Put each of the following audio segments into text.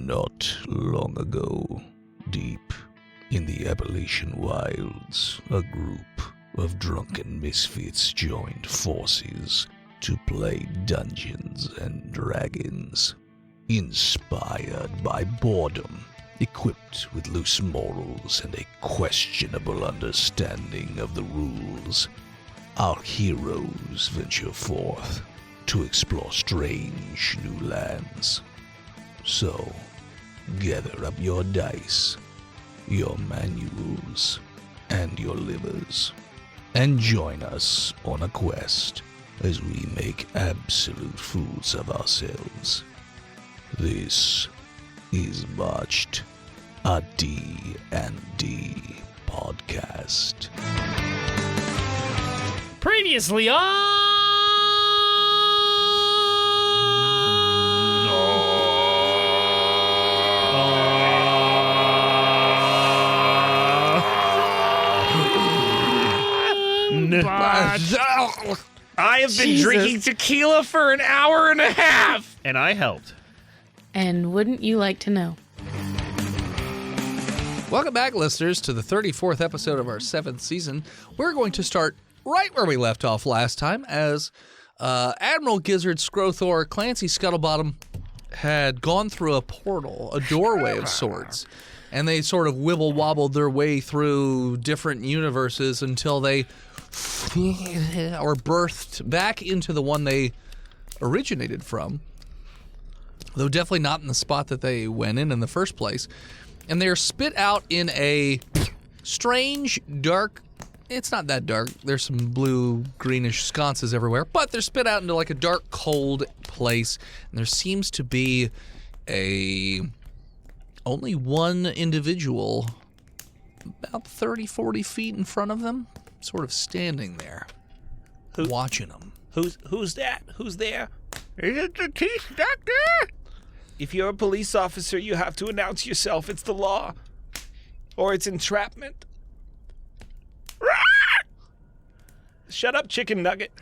Not long ago, deep in the Appalachian wilds, a group of drunken misfits joined forces to play Dungeons and Dragons. Inspired by boredom, equipped with loose morals and a questionable understanding of the rules, our heroes venture forth to explore strange new lands. So, gather up your dice, your manuals, and your livers, and join us on a quest as we make absolute fools of ourselves. This is Botched, a D&D podcast. Previously on... I have been drinking tequila for an hour and a half! And I helped. And wouldn't you like to know? Welcome back, listeners, to the 34th episode of our 7th season. We're going to start right where we left off last time, as Admiral Gizzard Scrothor Clancy Scuttlebottom had gone through a portal, a doorway of sorts, and they sort of wibble-wobbled their way through different universes until they or birthed back into the one they originated from, though definitely not in the spot that they went in the first place. And they're spit out in a strange, dark, it's not that dark, there's some blue, greenish sconces everywhere, but they're spit out into like a dark, cold place, and there seems to be only one individual about 30, 40 feet in front of them, sort of standing there, watching them. Who's that? Who's there? Is it the teeth doctor? If you're a police officer, you have to announce yourself. It's the law. Or it's entrapment. Shut up, chicken nugget.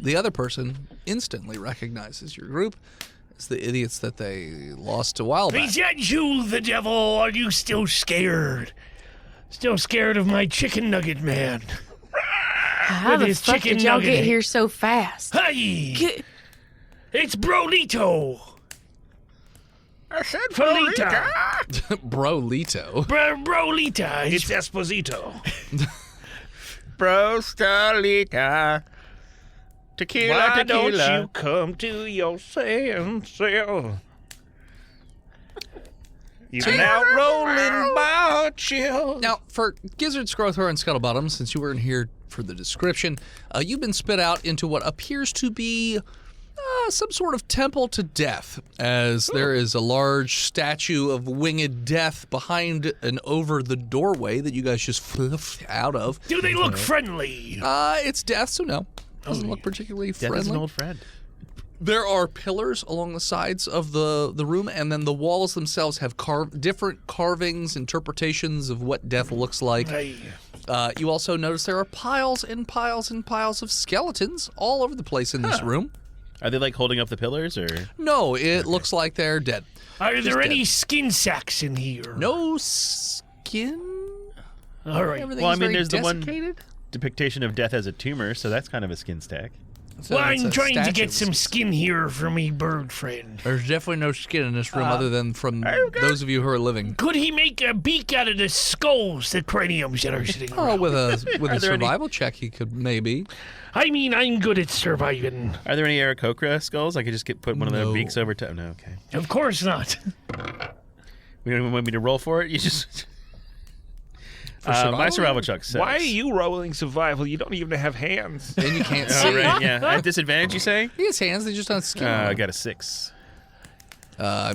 The other person instantly recognizes your group as the idiots that they lost a while back. Is that you, the devil? Are you still scared? Still scared of my chicken nugget man? How the fuck did y'all get here so fast? Hey! It's Brolito! I said Polita! Brolito. Brolita! It's Esposito. Brostalita. Tequila, Why tequila. don't you come to your senses? You've been out rolling by chill. Now, for Gizzard, Scrothor, and Scuttlebottom, since you weren't here for the description, you've been spit out into what appears to be some sort of temple to death, as there is a large statue of winged death behind and over the doorway that you guys just flipped out of. Do they look friendly? It's death, so no. Doesn't look particularly friendly. Death is an old friend. There are pillars along the sides of the room, and then the walls themselves have different carvings, interpretations of what death looks like. Hey. You also notice there are piles and piles and piles of skeletons all over the place in this room. Are they like holding up the pillars, or? No, it looks like they're dead. Are there dead. any skin sacks in here? No skin? All right. Everything's Well, I mean, very there's the one desiccated? depiction of death as a tumor, so that's kind of a skin stack. So Well, it's I'm a trying to statue get of some skin here for me bird friend. There's definitely no skin in this room other than from those of you who are living. Could he make a beak out of the skulls, the craniums that are sitting Oh, around? with a there any- survival check, he could maybe. I mean, I'm good at surviving. Are there any Aarakocra skulls? I could just put one of their No. beaks over to. Oh, no, okay. Of course not. We don't even want me to roll for it. You just. survival? My survival check sucks. Why are you rolling survival? You don't even have hands. And you can't Oh, see. right, yeah. At disadvantage, you say? He has hands, they just don't have skin. I got a 6.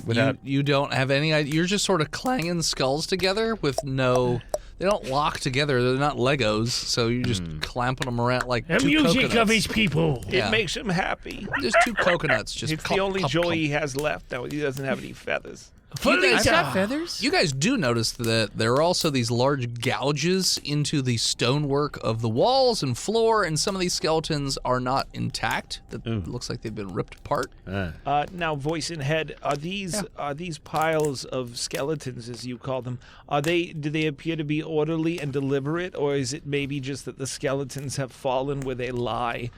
without- You don't have any idea. You're just sort of clanging skulls together with no... They don't lock together. They're not Legos, so you're just clamping them around like The two music coconuts. of his people. Yeah. It makes him happy. Just two coconuts. Just It's clump, the only clump, joy clump. he has left. Now he doesn't have any feathers. Felita! I've got feathers. You guys do notice that there are also these large gouges into the stonework of the walls and floor, and some of these skeletons are not intact. It looks like they've been ripped apart. Now, voice in head, are these piles of skeletons, as you call them, do they appear to be orderly and deliberate, or is it maybe just that the skeletons have fallen where they lie?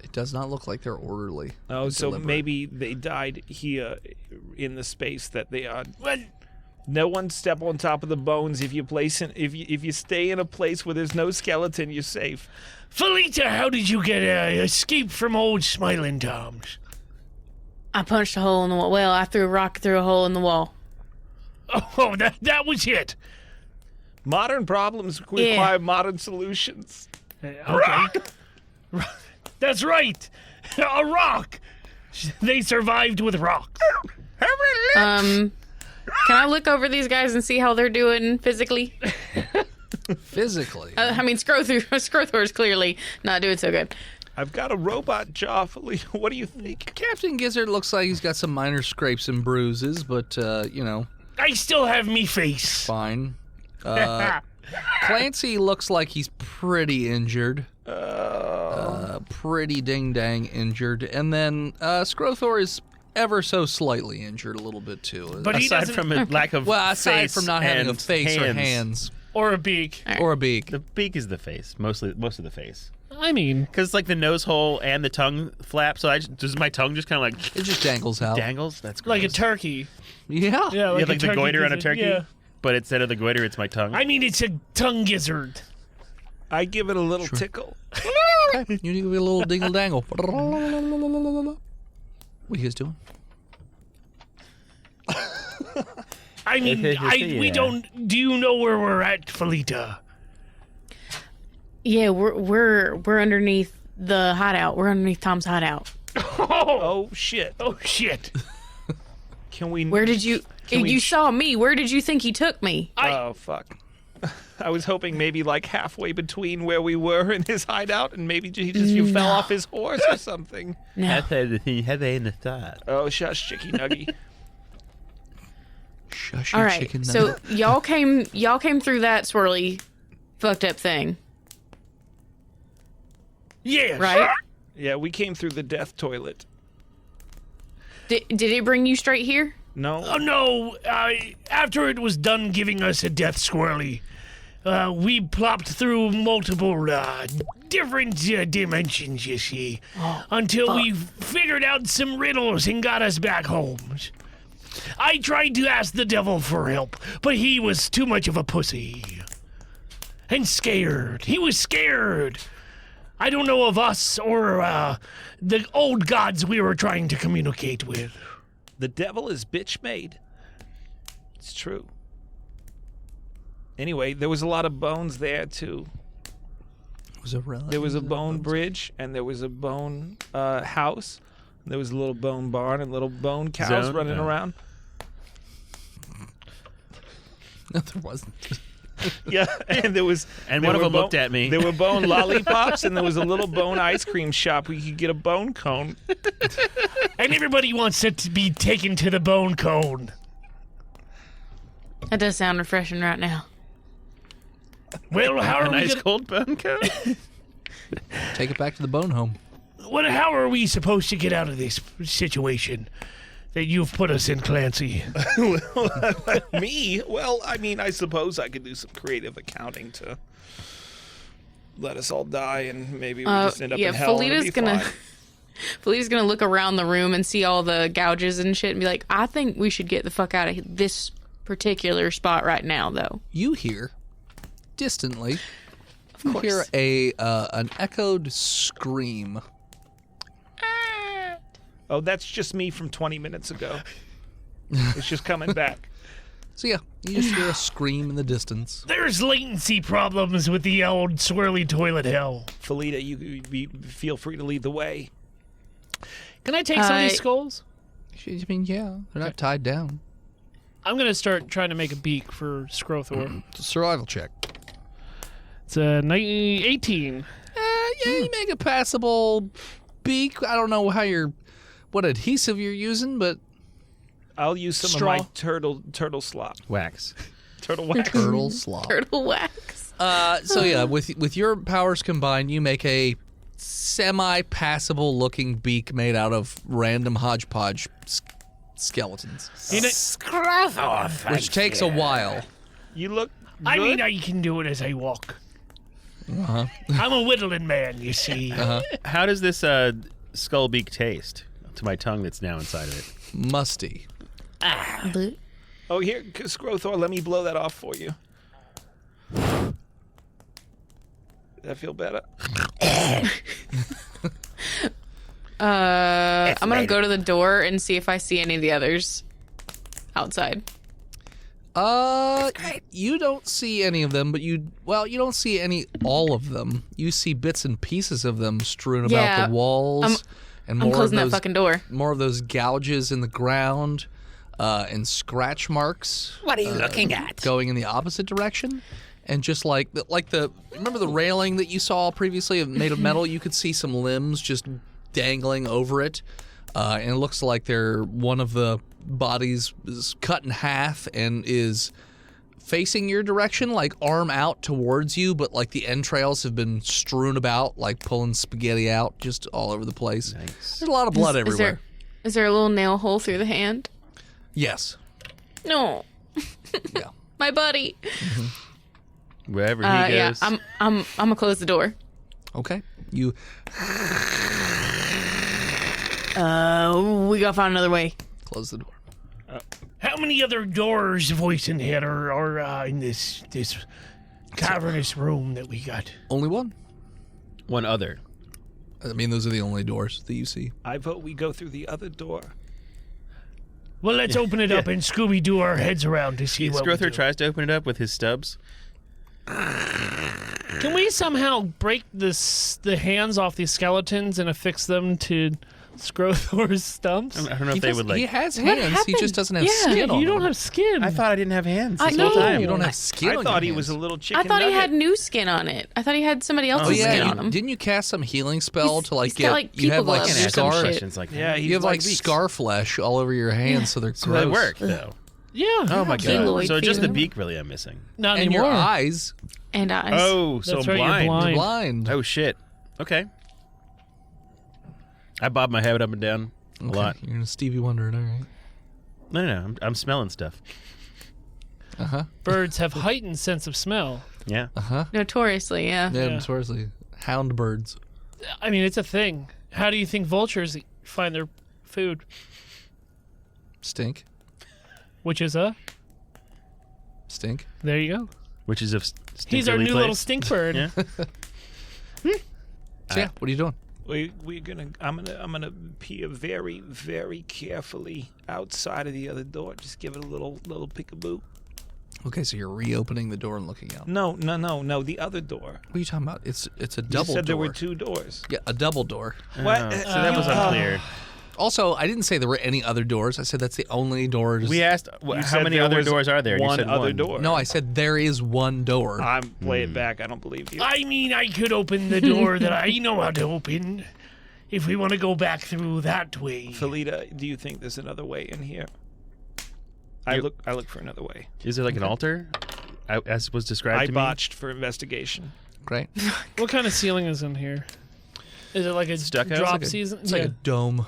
It does not look like they're orderly. Oh, so deliberate. maybe they died here in the space that they are. No one step on top of the bones. If you stay in a place where there's no skeleton, you're safe. Felita, how did you get escape from old Smiling Toms? I punched a hole in the wall. Well, I threw a rock through a hole in the wall. Oh, that was it. Modern problems require modern solutions. Okay. That's right. A rock. They survived with rocks. Can I look over these guys and see how they're doing physically? Physically. I mean, Scrothor is clearly not doing so good. I've got a robot jaw, Felita. What do you think? Captain Gizzard looks like he's got some minor scrapes and bruises, but, I still have me face. fine. Clancy looks like he's pretty injured. Pretty ding-dang injured. And then Scrothor is ever so slightly injured a little bit, too. But he Aside doesn't, from a lack of Well, aside face from not having a and face or hands. or a beak. Or a beak. The beak is the face, most of the face. I mean, Because it's like the nose hole and the tongue flap, so does my tongue just kind of like It just dangles out. dangles? That's gross. like a turkey. Yeah. Yeah, like the turkey goiter on a gizzard. turkey? Yeah. But instead of the goiter, it's my tongue. I mean, it's a tongue gizzard. I give it a little tickle. Okay. You need to be a little dingle-dangle. What are you guys doing? I mean, we don't. Do you know where we're at, Felita? Yeah, we're underneath the hideout. We're underneath Tom's hideout. Oh shit! Oh shit! Can we? Where did you? You saw me. Where did you think he took me? Oh fuck! I was hoping maybe like halfway between where we were and his hideout, and maybe you fell off his horse or something. No. in the thought. Oh shush, Chicky Nuggy. Shush All your right. chicken So nugget. y'all came through that swirly, fucked up thing, Yes. right? Yeah, we came through the death toilet. Did it bring you straight here? No. Oh no! After it was done giving us a death squirrely, we plopped through multiple different dimensions. You see, until we figured out some riddles and got us back home. I tried to ask the devil for help, but he was too much of a pussy and scared. He was scared. I don't know of us or the old gods we were trying to communicate with. The devil is bitch made. It's true. Anyway, there was a lot of bones there too. There was a bone bridge, and there was a bone house. There was a little bone barn and little bone cows running around. No, there wasn't. Yeah, and there was. And there one of were them looked at me. There were bone lollipops, and there was a little bone ice cream shop where you could get a bone cone. And everybody wants it to be taken to the bone cone. That does sound refreshing right now. Well, how A are we nice gonna, cold bone cone. Take it back to the bone home. how are we supposed to get out of this situation that you've put us in, Clancy? Me? Well, I mean, I suppose I could do some creative accounting to let us all die, and maybe we just end up in hell. and it'll be fine. Felita's gonna look around the room and see all the gouges and shit and be like, I think we should get the fuck out of this particular spot right now, though. You hear, distantly, you hear an echoed scream. Oh, that's just me from 20 minutes ago. It's just coming back. So yeah, you just hear a scream in the distance. There's latency problems with the old swirly toilet hell. Felita, feel free to lead the way. Can I take some of these skulls? I mean, yeah, they're not tied down. I'm gonna start trying to make a beak for Scrothor. It's a survival check. It's a 18. Yeah, you make a passable beak. I don't know what adhesive you're using, but I'll use some Straw. of my turtle slop. Wax. Turtle wax. Turtle slop. Turtle wax. So yeah, with your powers combined, you make a semi-passable looking beak made out of random hodgepodge skeletons, which takes a while. You look good. I mean, I can do it as I walk. I'm a whittling man, you see. How does this skull beak taste to my tongue that's now inside of it? Musty. Oh, here, Scrothor, let me blow that off for you. Did that feel better? I'm gonna go to the door and see if I see any of the others outside. You don't see any of them, but you don't see all of them. You see bits and pieces of them strewn about the walls, and I'm more closing of those, that fucking door. more of those gouges in the ground, and scratch marks. What are you looking at? Going in the opposite direction, and just like the remember the railing that you saw previously made of metal? You could see some limbs just dangling over it, and it looks like one of the bodies is cut in half and is facing your direction, like arm out towards you, but like the entrails have been strewn about, like pulling spaghetti out just all over the place. Nice. There's a lot of blood everywhere. Is there a little nail hole through the hand? Yes. No. Yeah. My buddy. Wherever he Yeah, goes. I'm gonna close the door. Okay. You We gotta find another way. close the door. How many other doors, voice in head, are in this cavernous room that we got? Only one. One other. I mean, those are the only doors that you see. I vote we go through the other door. Well, let's open it up and Scooby-Doo our heads around to see what we Scrother do. tries to open it up with his stubs. Can we somehow break the hands off these skeletons and affix them to Scrothor's stumps? I don't know if they would like. He has What hands. He happened? just doesn't have Yeah, skin on You don't him. have skin. I thought I didn't have hands this know. whole time. You don't have skin I on thought your he was a hands. little chicken I thought he nugget. had new skin on it. I thought he had somebody else's Oh yeah, skin on him. didn't you cast some healing spell to like he's got, get? like, you have people like gloves I or ask some him scar. shit. questions like, Yeah, he's You have like Beaks. scar flesh all over your hands, so they're so that gross. work though. Yeah. Oh my god! Keloid So just the feeling. beak really I'm missing. Not And anymore. your eyes And eyes. Oh, so That's I'm right, you're blind. blind. are blind. Oh shit. Okay. I bob my head up and down a Okay, lot. You're a Stevie Wonder, all right? No. I'm smelling stuff. Birds have heightened sense of smell. Yeah. Notoriously, yeah. Yeah, Yeah. notoriously. Hound birds. I mean, it's a thing. How do you think vultures find their food? Stink. Which is Stink. there you go. Which is a He's our stinkerly new place. little stink bird. Yeah. So yeah, what are you doing? We're gonna. I'm gonna peer very, very carefully outside of the other door. Just give it a little peekaboo. Okay, so you're reopening the door and looking out. No. The other door. What are you talking about? It's a You double said door. there were two doors. Yeah, a double door. What? Oh, so that was unclear. Also, I didn't say there were any other doors. I said that's the only doors. We asked You how said many there other was doors are there? One you said other one. door. No, I said there is one door. Play it back. I don't believe you. I mean, I could open the door that I know how to open. If we want to go back through that way. Felita, do you think there's another way in here? I look for another way. Is there like an altar? As was described I to me? botched for investigation. Great. What kind of ceiling is in here? Is it like a Stucco? drop It's season? It's like a dome.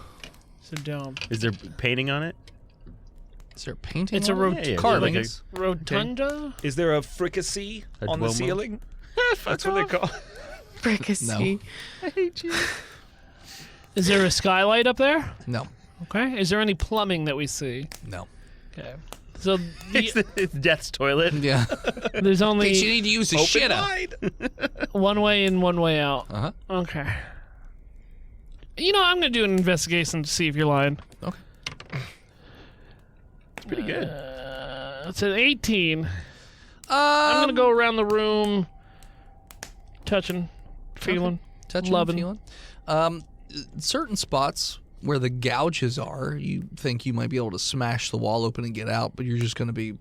It's a dome. Is there painting on it? Is there a painting? It's a on it? Yeah, carvings. Rotunda? Is there a fricassee A on the Duomo? ceiling? That's what they call it. Fricassee. Is there a skylight up there? No. Okay. Is there any plumbing that we see? No. Okay. So It's Death's toilet. Yeah. there's you only need to use the shit up. wide. one way in, one way out. Uh-huh. Okay. You know, I'm going to do an investigation to see if you're lying. Okay. It's pretty good. It's an 18. I'm going to go around the room, touching, feeling. Touching, loving. feeling. Certain spots where the gouges are, you think you might be able to smash the wall open and get out, but you're just going to be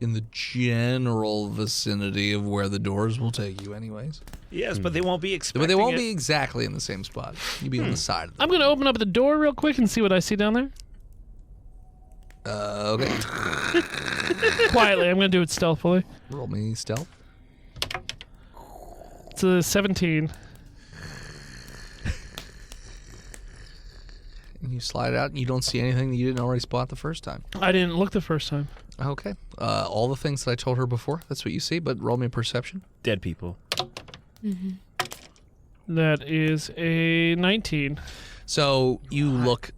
in the general vicinity of where the doors will take you anyways. Yes, but they won't be expecting But they won't it. be exactly in the same spot. You'll be on the side of them. I'm going to open up the door real quick and see what I see down there. Okay. Quietly, I'm going to do it stealthily. Roll me stealth. It's a 17. And you slide out, and you don't see anything that you didn't already spot the first time. I didn't look the first time. Okay. All the things that I told her before, that's what you see, but roll me a perception. Dead people. That is a 19. So you look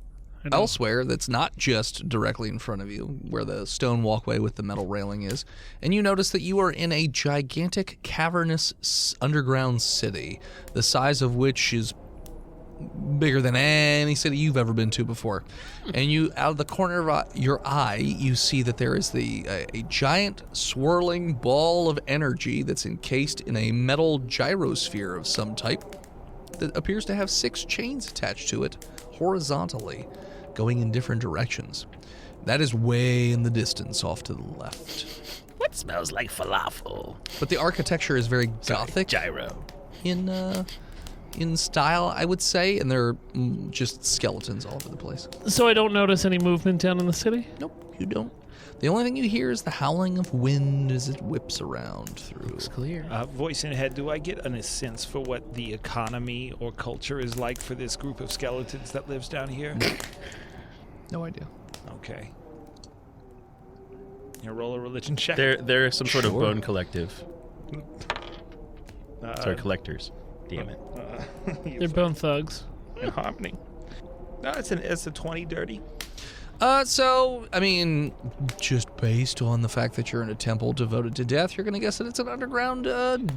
I know. elsewhere that's not just directly in front of you, where the stone walkway with the metal railing is, and you notice that you are in a gigantic, cavernous underground city, the size of which is bigger than any city you've ever been to before. And you, out of the corner of your eye, you see that there is a giant swirling ball of energy that's encased in a metal gyrosphere of some type that appears to have 6 chains attached to it horizontally, going in different directions. That is way in the distance off to the left. What smells like falafel? But the architecture is very gothic Gyro. in style, I would say, and there are just skeletons all over the place. So I don't notice any movement down in the city? Nope, you don't. The only thing you hear is the howling of wind as it whips around through. Looks clear. Voice in head, do I get a sense for what the economy or culture is like for this group of skeletons that lives down here? No idea. Okay. You roll a religion check. They're some sort of Sure. bone collective. Sorry, collectors. Damn it. They're bone thugs. in harmony. No, it's a 20 dirty. So, I mean, just based on the fact that you're in a temple devoted to death, you're going to guess that it's an underground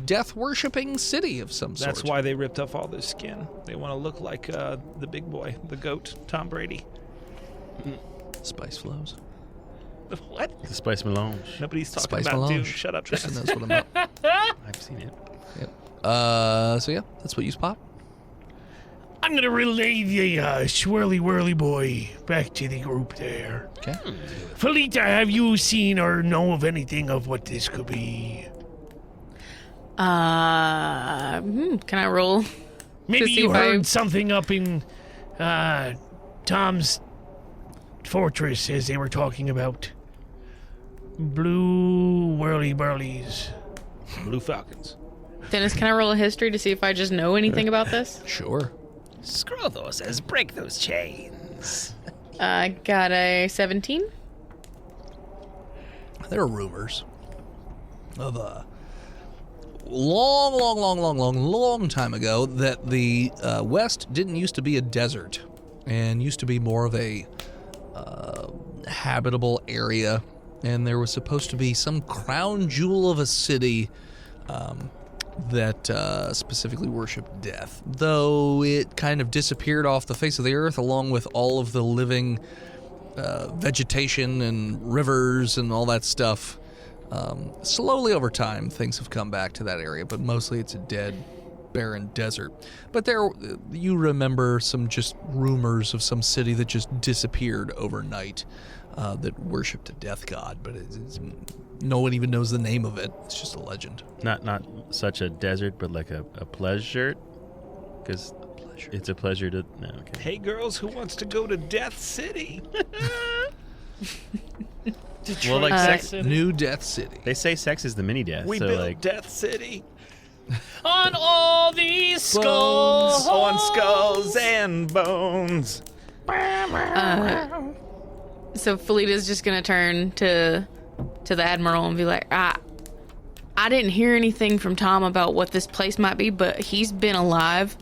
death-worshipping city of some sort. That's why they ripped off all their skin. They want to look like the big boy, the GOAT, Tom Brady. Spice flows. What? The spice melange. Nobody's talking Spice about melange. dude. Shut up, Tristan Travis. knows what I'm about. I've seen it. Yep. So yeah, that's what you spot. I'm going to relay the swirly whirly boy back to the group there. Okay. Felita, have you seen or know of anything of what this could be? Can I roll? Maybe see you if I- heard something up in Tom's fortress as they were talking about blue whirly burlies. Blue Falcons. Dennis, can I roll a history to see if I just know anything about this? Sure. Scrothor says break those chains. I got a 17. There are rumors of a long time ago that the West didn't used to be a desert and used to be more of a habitable area, and there was supposed to be some crown jewel of a city that specifically worshipped death, though it kind of disappeared off the face of the earth along with all of the living vegetation and rivers and all that stuff. Slowly over time, things have come back to that area, but mostly it's a dead, barren desert. But there, you remember some just rumors of some city that just disappeared overnight that worshipped a death god, but no one even knows the name of it. It's just a legend. Not such a desert, but like a pleasure. Because it's a pleasure to. No, okay. Hey, girls, who wants to go to Death City? Well, like sex. New Death City. They say sex is the mini death. We so built like, Death City On all these skulls. on skulls and bones. So Felita's just gonna turn to the Admiral and be like, I didn't hear anything from Tom about what this place might be, but he's been alive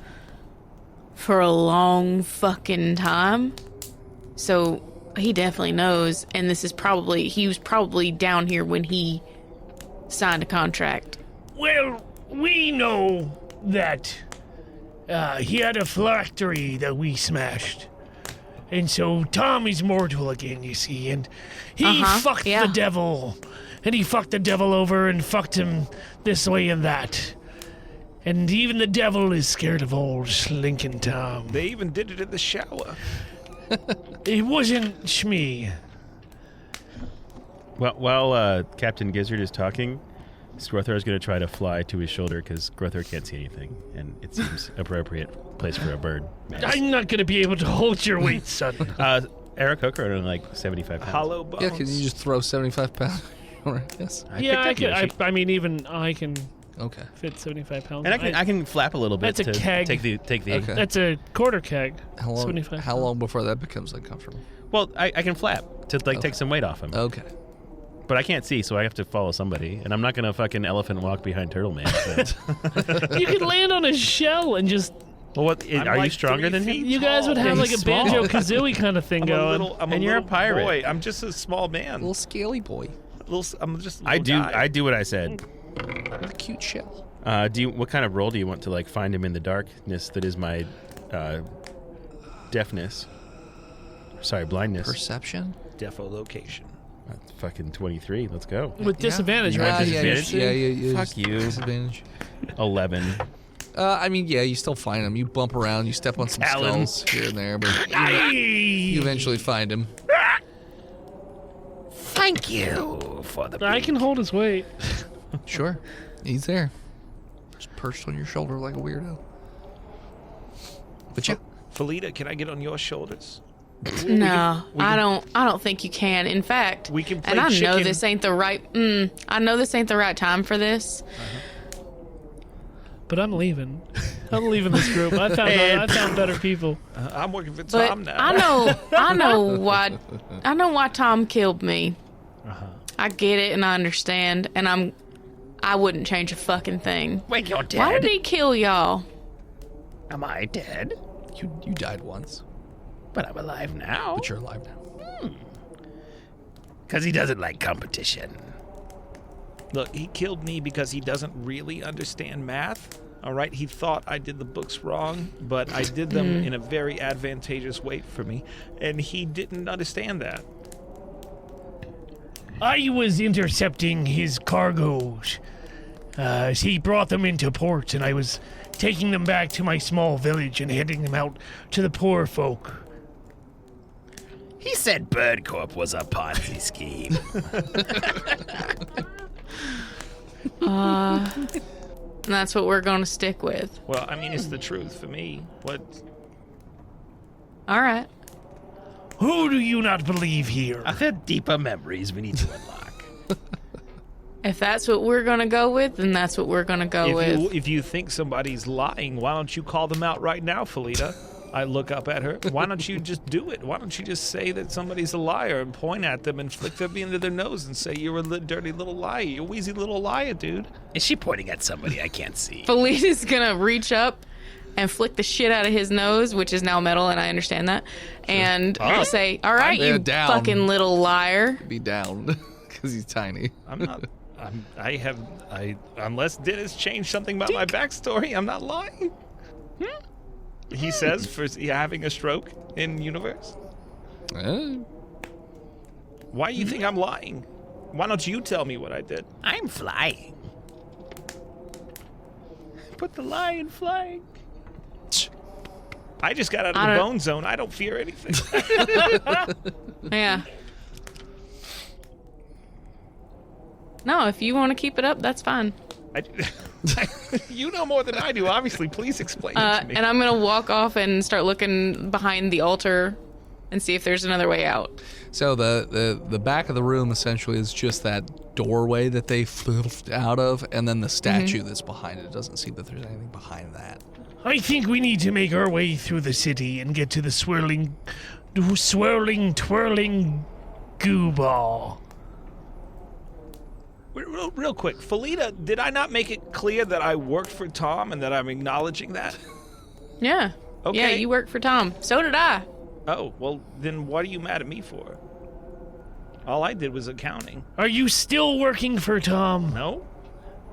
for a long fucking time. So he definitely knows, and he was probably down here when he signed a contract. Well, we know that he had a factory that we smashed. And so Tom is mortal again, you see, and he fucked yeah. the devil. And he fucked the devil over and fucked him this way and that. And even the devil is scared of old slinking Tom. They even did it in the shower. It wasn't Shmee. while Captain Gizzard is talking, Scrothor is going to try to fly to his shoulder because Scrothor can't see anything, and it seems appropriate place for a bird. I'm not going to be able to hold your weight, son. Eric Hooker are like 75 pounds. Hollow bones. Yeah, can you just throw 75 pounds? Yes. Yeah, I picked up can. Yoshi. I mean, even I can Okay. fit 75 pounds. And I can flap a little bit That's a to keg. take the Okay. That's a quarter keg. How long? 75 How long before that becomes uncomfortable? Well, I can flap to take some weight off him. Okay. But I can't see, so I have to follow somebody. And I'm not going to fucking elephant walk behind Turtle Man. So. You could land on his shell and just. Well, what, I'm are you like stronger 3 than him? feet You guys would tall. have Yeah, like a he's small. Banjo Kazooie kind of thing going. I'm And a you're a little pirate. Boy. I'm just a small man. Little scaly boy I'm just a I little do. guy. I do what I said. with a cute shell. What kind of role do you want to like find him in the darkness that is my deafness? Sorry, blindness. Perception. Defolocation. That's fucking 23. Let's go. With disadvantage, Yeah, right? yeah, Disadvantage? yeah. Fuck you. Disadvantage. 11. I mean, yeah, you still find him. You bump around, you step on some Talons. skulls here and there, but you eventually find him. Thank you for the. I can hold his weight. Sure, he's there, just perched on your shoulder like a weirdo. But yeah, Felita, can I get on your shoulders? No, I don't think you can. In fact, We can play and I know chicken. this ain't the right. I know this ain't the right time for this. But I'm leaving. I'm leaving this group. I found better people. I'm working for But Tom now. I know why Tom killed me. I get it and I understand, and I wouldn't change a fucking thing. Wait, you're Why dead. did he kill y'all? Am I dead? you died once, But I'm alive now. but you're alive now. Because he doesn't like competition. Look, he killed me because he doesn't really understand math. All right, he thought I did the books wrong, but I did them in a very advantageous way for me, and he didn't understand that. I was intercepting his cargoes as he brought them into port, and I was taking them back to my small village and handing them out to the poor folk. He said Bird Corp was a Ponzi scheme. And that's what we're going to stick with. Well, I mean, it's the truth for me. What? All right. Who do you not believe here? Are there deeper memories we need to unlock? If that's what we're going to go with, then that's what we're going to go with. If you think somebody's lying, why don't you call them out right now, Felita? I look up at her. Why don't you just do it? Why don't you just say that somebody's a liar and point at them and flick them into their nose and say you're a dirty little liar, you wheezy little liar, dude? Is she pointing at somebody I can't see? Felita's going to reach up and flick the shit out of his nose, which is now metal, and I understand that, and say, all right, I'm you down. fucking little liar. Be down because he's tiny. I'm not. Unless Dennis changed something about my backstory, I'm not lying. He says for having a stroke in universe. Why do you think I'm lying? Why don't you tell me what I did? I'm flying. Put the lie in flying. I just got out I of the don't- bone zone. I don't fear anything. Yeah. No, if you want to keep it up, that's fine. You know more than I do, obviously. Please explain it to me. And I'm going to walk off and start looking behind the altar and see if there's another way out. So the back of the room essentially is just that doorway that they flipped out of, and then the statue that's behind it. It doesn't seem that there's anything behind that. I think we need to make our way through the city and get to the swirling, twirling goo ball. Real quick, Felita, did I not make it clear that I worked for Tom and that I'm acknowledging that? Yeah. Okay. Yeah, you work for Tom. So did I. Oh, well, then what are you mad at me for? All I did was accounting. Are you still working for Tom? No?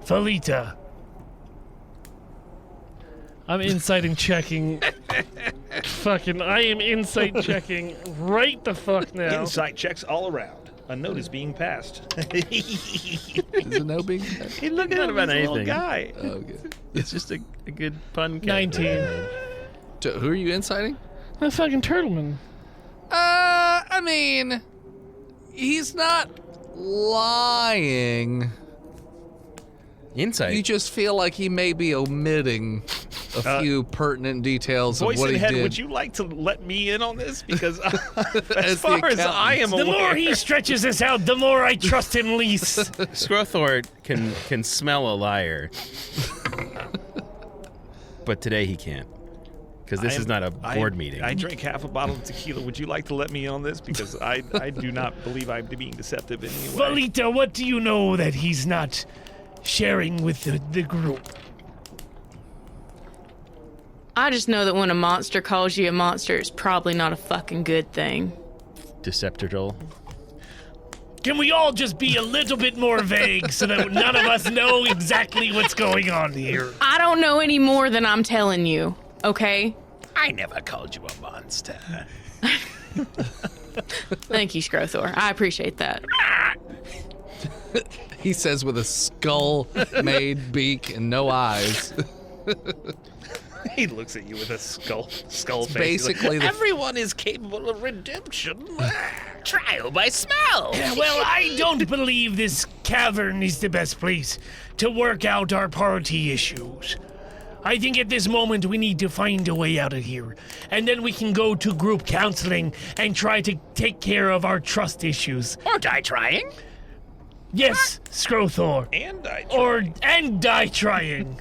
Felita. I'm insight and checking. I am insight checking right the fuck now. Insight checks all around. A note is being passed. Is it no big? Hey, look at Not him, about he's a little anything. guy. Okay. It's just a good pun. 19. Who are you inciting? That fucking Turtleman. I mean, he's not lying. Insight. You just feel like he may be omitting a few pertinent details of Voice what in he head, did. would you like to let me in on this? Because As as the far as I am The more aware, he stretches this out, the more I trust him least. Scrothor can smell a liar, but today he can't, because this is not a board meeting. I drank half a bottle of tequila. Would you like to let me in on this? Because I do not believe I'm being deceptive in any way. Valita, what do you know that he's not sharing with the group? I just know that when a monster calls you a monster, it's probably not a fucking good thing. Deceptor. Can we all just be a little bit more vague so that none of us know exactly what's going on here? I don't know any more than I'm telling you, okay? I never called you a monster. Thank you, Scrothor. I appreciate that. He says with a skull-made beak and no eyes. He looks at you with a skull face. He's like, Basically, the Everyone is capable of redemption. Trial by smell. Well, I don't believe this cavern is the best place to work out our party issues. I think at this moment we need to find a way out of here, and then we can go to group counseling and try to take care of our trust issues. Or die trying. Yes, Scrothor. And I And die trying.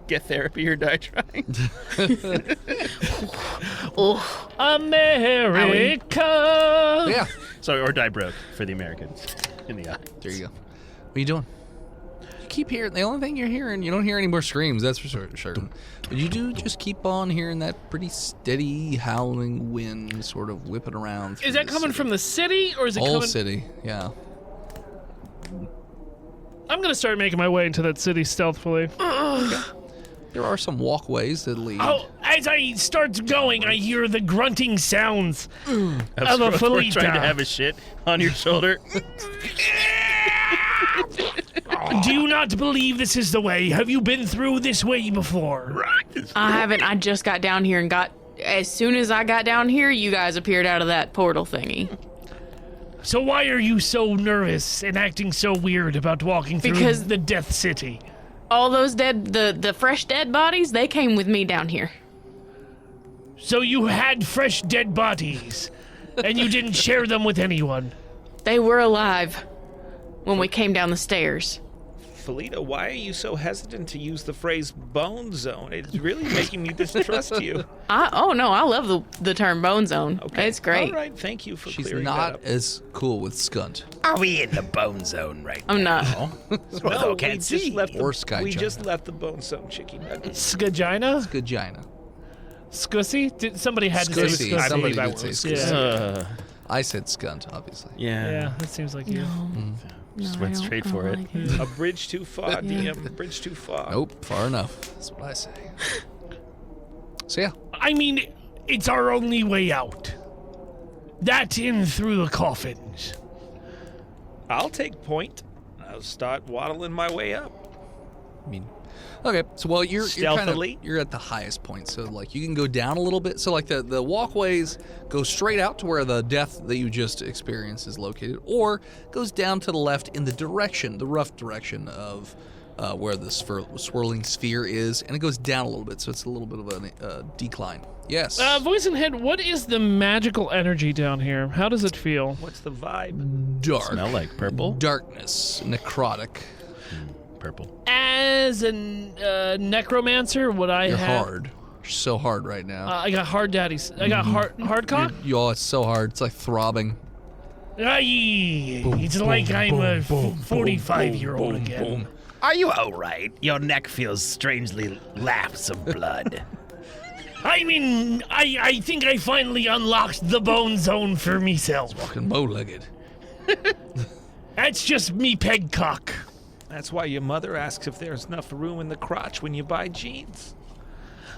Get therapy or die trying. America. yeah. So or die broke for the Americans in the eye. There you go. What are you doing? You keep hearing. The only thing you're hearing, you don't hear any more screams. That's for certain. But you do just keep on hearing that pretty steady howling wind, sort of whipping around. Is that coming from the city or is it whole coming? city? Yeah. I'm gonna start making my way into that city stealthily. There are some walkways that lead. Oh, as I start going, I hear the grunting sounds of a Scrothor trying to Felita. have a shit on your shoulder. Do you not believe this is the way? Have you been through this way before? I haven't. I just got down here and as soon as I got down here, you guys appeared out of that portal thingy. So why are you so nervous and acting so weird about walking through Because- the Death City? All those the fresh dead bodies, they came with me down here. So you had fresh dead bodies, and you didn't share them with anyone. They were alive when we came down the stairs. Felita, why are you so hesitant to use the phrase bone zone? It's really making me distrust you. Oh no, I love the term bone zone. Okay. It's great. All right, thank you for She's clearing that not up. as cool with Skunt. Are we in the bone zone right I'm now? not. Scrothor No, can't we just see. left Or the, Sky we China. just left the bone zone, Chicky Nuggets. Skagina? Gagina. Somebody had to say Scussy. Scuzzy. Somebody believe I did say was. Scussy. Yeah. I said Skunt, obviously. Yeah, that seems like you. Just went straight for it. A bridge too far, DM. A bridge too far. Nope, far enough. That's what I say. So yeah, I mean, it's our only way out. That in through the coffins. I'll take point. I'll start waddling my way up. I mean, okay. So well, you're Stealthily? you're at the highest point. So like you can go down a little bit. So like the walkways go straight out to where the death that you just experienced is located, or goes down to the left in the rough direction of where the swirling sphere is, and it goes down a little bit. So it's a little bit of a decline. Yes. Voice in head, what is the magical energy down here? How does it feel? What's the vibe? Dark. Smell like purple. Darkness. Necrotic. Purple. As a necromancer, would I You're have? hard. You're so hard right now. I got hard daddies. I got hard cock. Y'all, it's so hard. It's like throbbing. It's like I'm a 45-year-old again. Are you all right? Your neck feels strangely laps of blood. I mean, I think I finally unlocked the bone zone for myself. Walking bow-legged. That's just me peg cock. That's why your mother asks if there's enough room in the crotch when you buy jeans.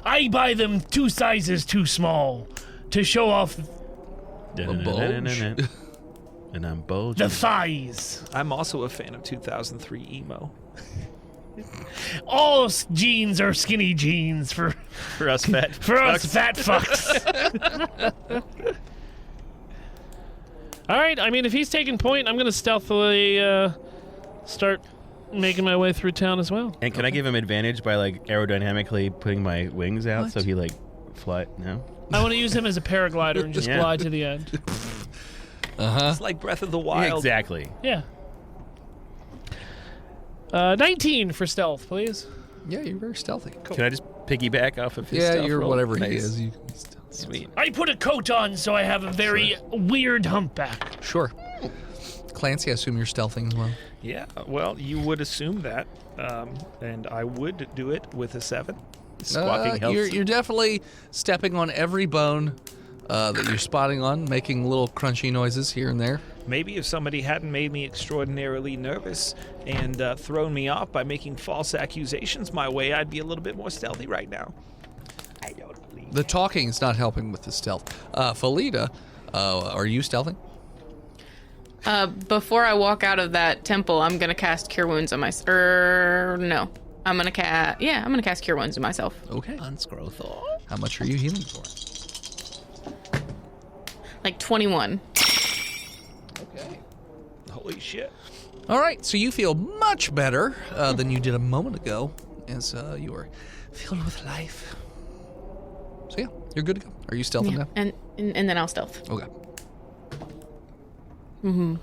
I buy them 2 sizes too small to show off bulge? And I'm bulging. the thighs. I'm also a fan of 2003 emo. All jeans are skinny jeans for us fat. us fat fucks. All right. I mean, if he's taking point, I'm gonna stealthily start making my way through town as well. And can I give him advantage by like aerodynamically putting my wings out so he like fly? No. I want to use him as a paraglider and just Yeah. glide to the end. It's like Breath of the Wild. Exactly. Yeah. 19 for stealth, please. Yeah, you're very stealthy. Can I just piggyback off of his Yeah, stealth you're roll? whatever he Nice. is. You can be stealthy. Sweet. I put a coat on, so I have a very weird humpback. Sure. Clancy, I assume you're stealthing as well. Yeah, well, you would assume that, and I would do it with a 7. Squawking helps. You're definitely stepping on every bone that you're spotting on, making little crunchy noises here and there. Maybe if somebody hadn't made me extraordinarily nervous and thrown me off by making false accusations my way, I'd be a little bit more stealthy right now. I don't believe. The talking is not helping with the stealth. Felita, are you stealthing? Before I walk out of that temple, I'm gonna cast Cure Wounds on myself. No. I'm gonna cast. Yeah, I'm gonna cast Cure Wounds on myself. Okay. On Scrothor. How much are you healing for? Like 21. Okay. Holy shit. All right, so you feel much better than you did a moment ago, as you are filled with life. So yeah, you're good to go. Are you stealthing Yeah, now? and then I'll stealth. Okay. No.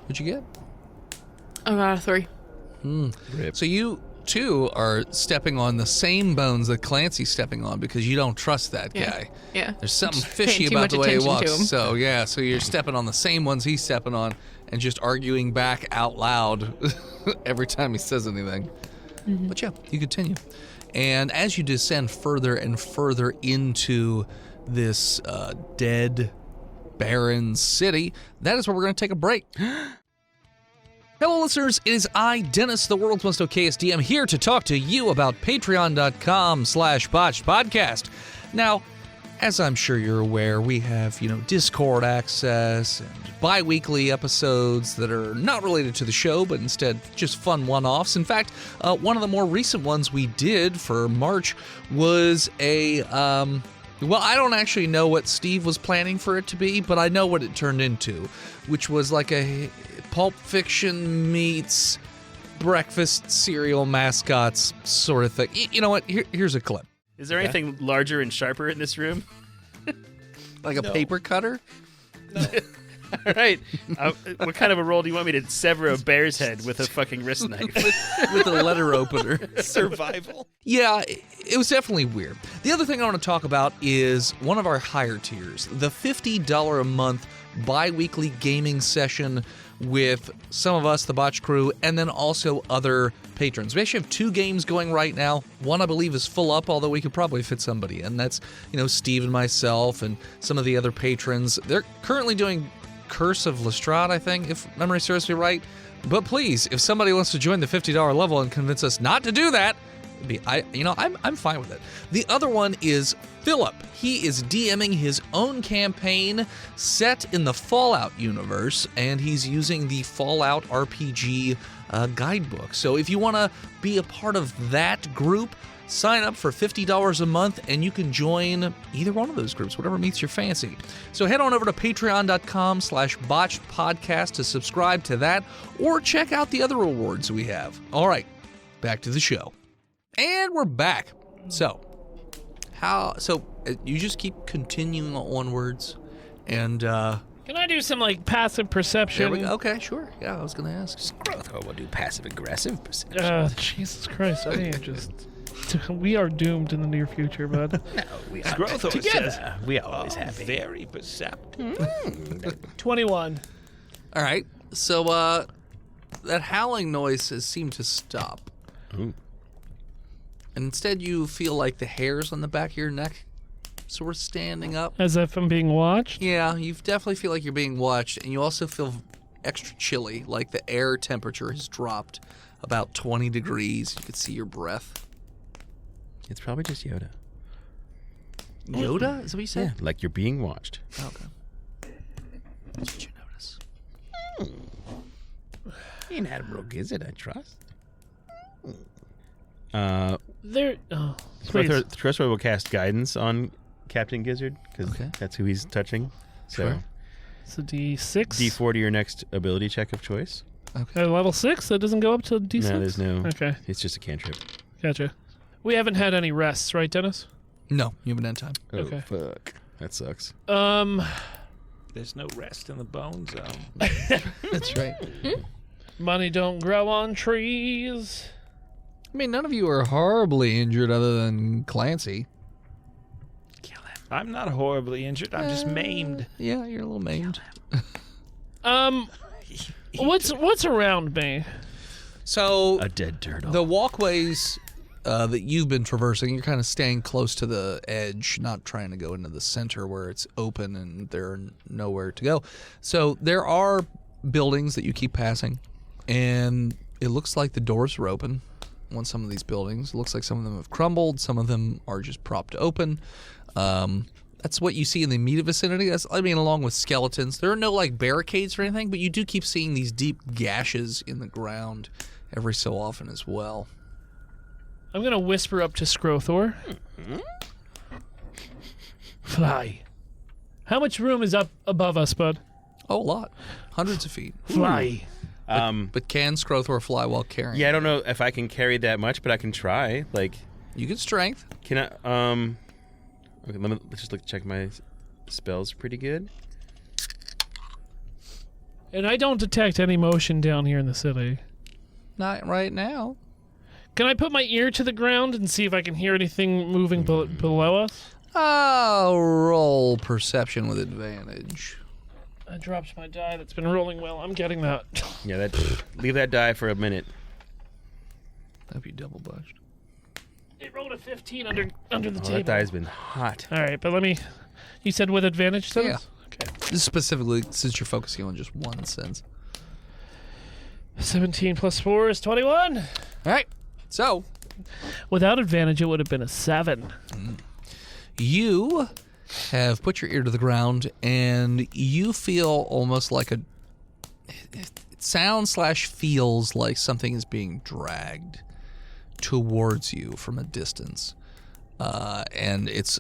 What'd you get? I got a 3. So you too are stepping on the same bones that Clancy's stepping on because you don't trust that guy. Yeah. There's something Just paying fishy too about much the way he attention to walks. him. So yeah, so you're stepping on the same ones he's stepping on and just arguing back out loud every time he says anything. But yeah, you continue. And as you descend further and further into this dead, barren city, that is where we're going to take a break. Hello, listeners. It is I, Dennis, the world's most okayest DM, here to talk to you about patreon.com/botchedpodcast. Now, as I'm sure you're aware, we have, Discord access and bi-weekly episodes that are not related to the show, but instead just fun one-offs. In fact, one of the more recent ones we did for March was a, well, I don't actually know what Steve was planning for it to be, but I know what it turned into, which was like a Pulp Fiction meets breakfast cereal mascots sort of thing. You know what? Here's a clip. Is there anything larger and sharper in this room? Like a paper cutter? All right. What kind of a roll do you want me to sever a bear's head with a fucking wrist knife? With a letter opener. Survival. Yeah, it was definitely weird. The other thing I want to talk about is one of our higher tiers, the $50 a month bi-weekly gaming session with some of us, the Botch crew, and then also other patrons. We actually have 2 games going right now. One, I believe, is full up, although we could probably fit somebody in. That's, Steve and myself and some of the other patrons. They're currently doing Curse of Lestrade, I think, if memory serves me right. But please, if somebody wants to join the $50 level and convince us not to do that, I'm fine with it. The other one is Philip. He is DMing his own campaign set in the Fallout universe, and he's using the Fallout RPG guidebook. So if you want to be a part of that group, sign up for $50 a month, and you can join either one of those groups, whatever meets your fancy. So head on over to patreon.com/botchedpodcast to subscribe to that, or check out the other rewards we have. All right, back to the show. And we're back. So you just keep continuing onwards, and Can I do some passive perception? there we go. Okay, sure. Yeah, I was gonna ask. Scrothor will do passive-aggressive perception. Jesus Christ! I ain't just. We are doomed in the near future, bud. No, we are Scrothor together. says, We are always happy. Very perceptive. 21. All right. So that howling noise has seemed to stop. Ooh. And instead you feel like the hairs on the back of your neck sort of standing up. As if I'm being watched. Yeah, you definitely feel like you're being watched, and you also feel extra chilly, like the air temperature has dropped about 20 degrees. You can see your breath. It's probably just Yoda. Yoda? Is that what you Yeah, said? like you're being watched. Okay. That's what you notice. In Admiral Gizzard, I trust. There. Oh, please. Scrothor will cast guidance on Captain Gizzard, because Okay. that's who he's touching. So Sure. It's a D6. D4 to your next ability check of choice. Level 6? That doesn't go up to D6? No, there's no. Okay, It's just a cantrip. gotcha. We haven't had any rests, right, Dennis? No, you haven't had time. Oh, Okay. fuck. That sucks. There's no rest in the bone zone. That's right. Money don't grow on trees. I mean, none of you are horribly injured other than Clancy. I'm not horribly injured. I'm just maimed. Yeah, you're a little maimed. What's around me? So A dead turtle. the walkways that you've been traversing, you're kind of staying close to the edge, not trying to go into the center where it's open and there's nowhere to go. So there are buildings that you keep passing, and it looks like the doors are open on some of these buildings. It looks like some of them have crumbled. Some of them are just propped open. That's what you see in the immediate vicinity. Along with skeletons. There are no like barricades or anything, but you do keep seeing these deep gashes in the ground every so often as well. I'm gonna whisper up to Scrothor. Fly. How much room is up above us, bud? Oh, a lot. Hundreds of feet. Fly. But can Scrothor fly while carrying? Yeah, I don't know if I can carry that much, but I can try. Like, You get strength. can I? Okay, let's just check my spells. Pretty good. And I don't detect any motion down here in the city. Not right now. Can I put my ear to the ground and see if I can hear anything moving below us? Roll perception with advantage. I dropped my die that's been rolling well. I'm getting that. Yeah, leave that die for a minute. That'd be double botched. It rolled a 15 under the Oh, table. that die's been hot. All right, but let me... You said with advantage, Dennis? Yeah. This is specifically since you're focusing on just one sense. 17 plus 4 is 21. All right. So, Without advantage, it would have been a 7. you have put your ear to the ground, and you feel almost like it sounds/feels like something is being dragged towards you from a distance. And it's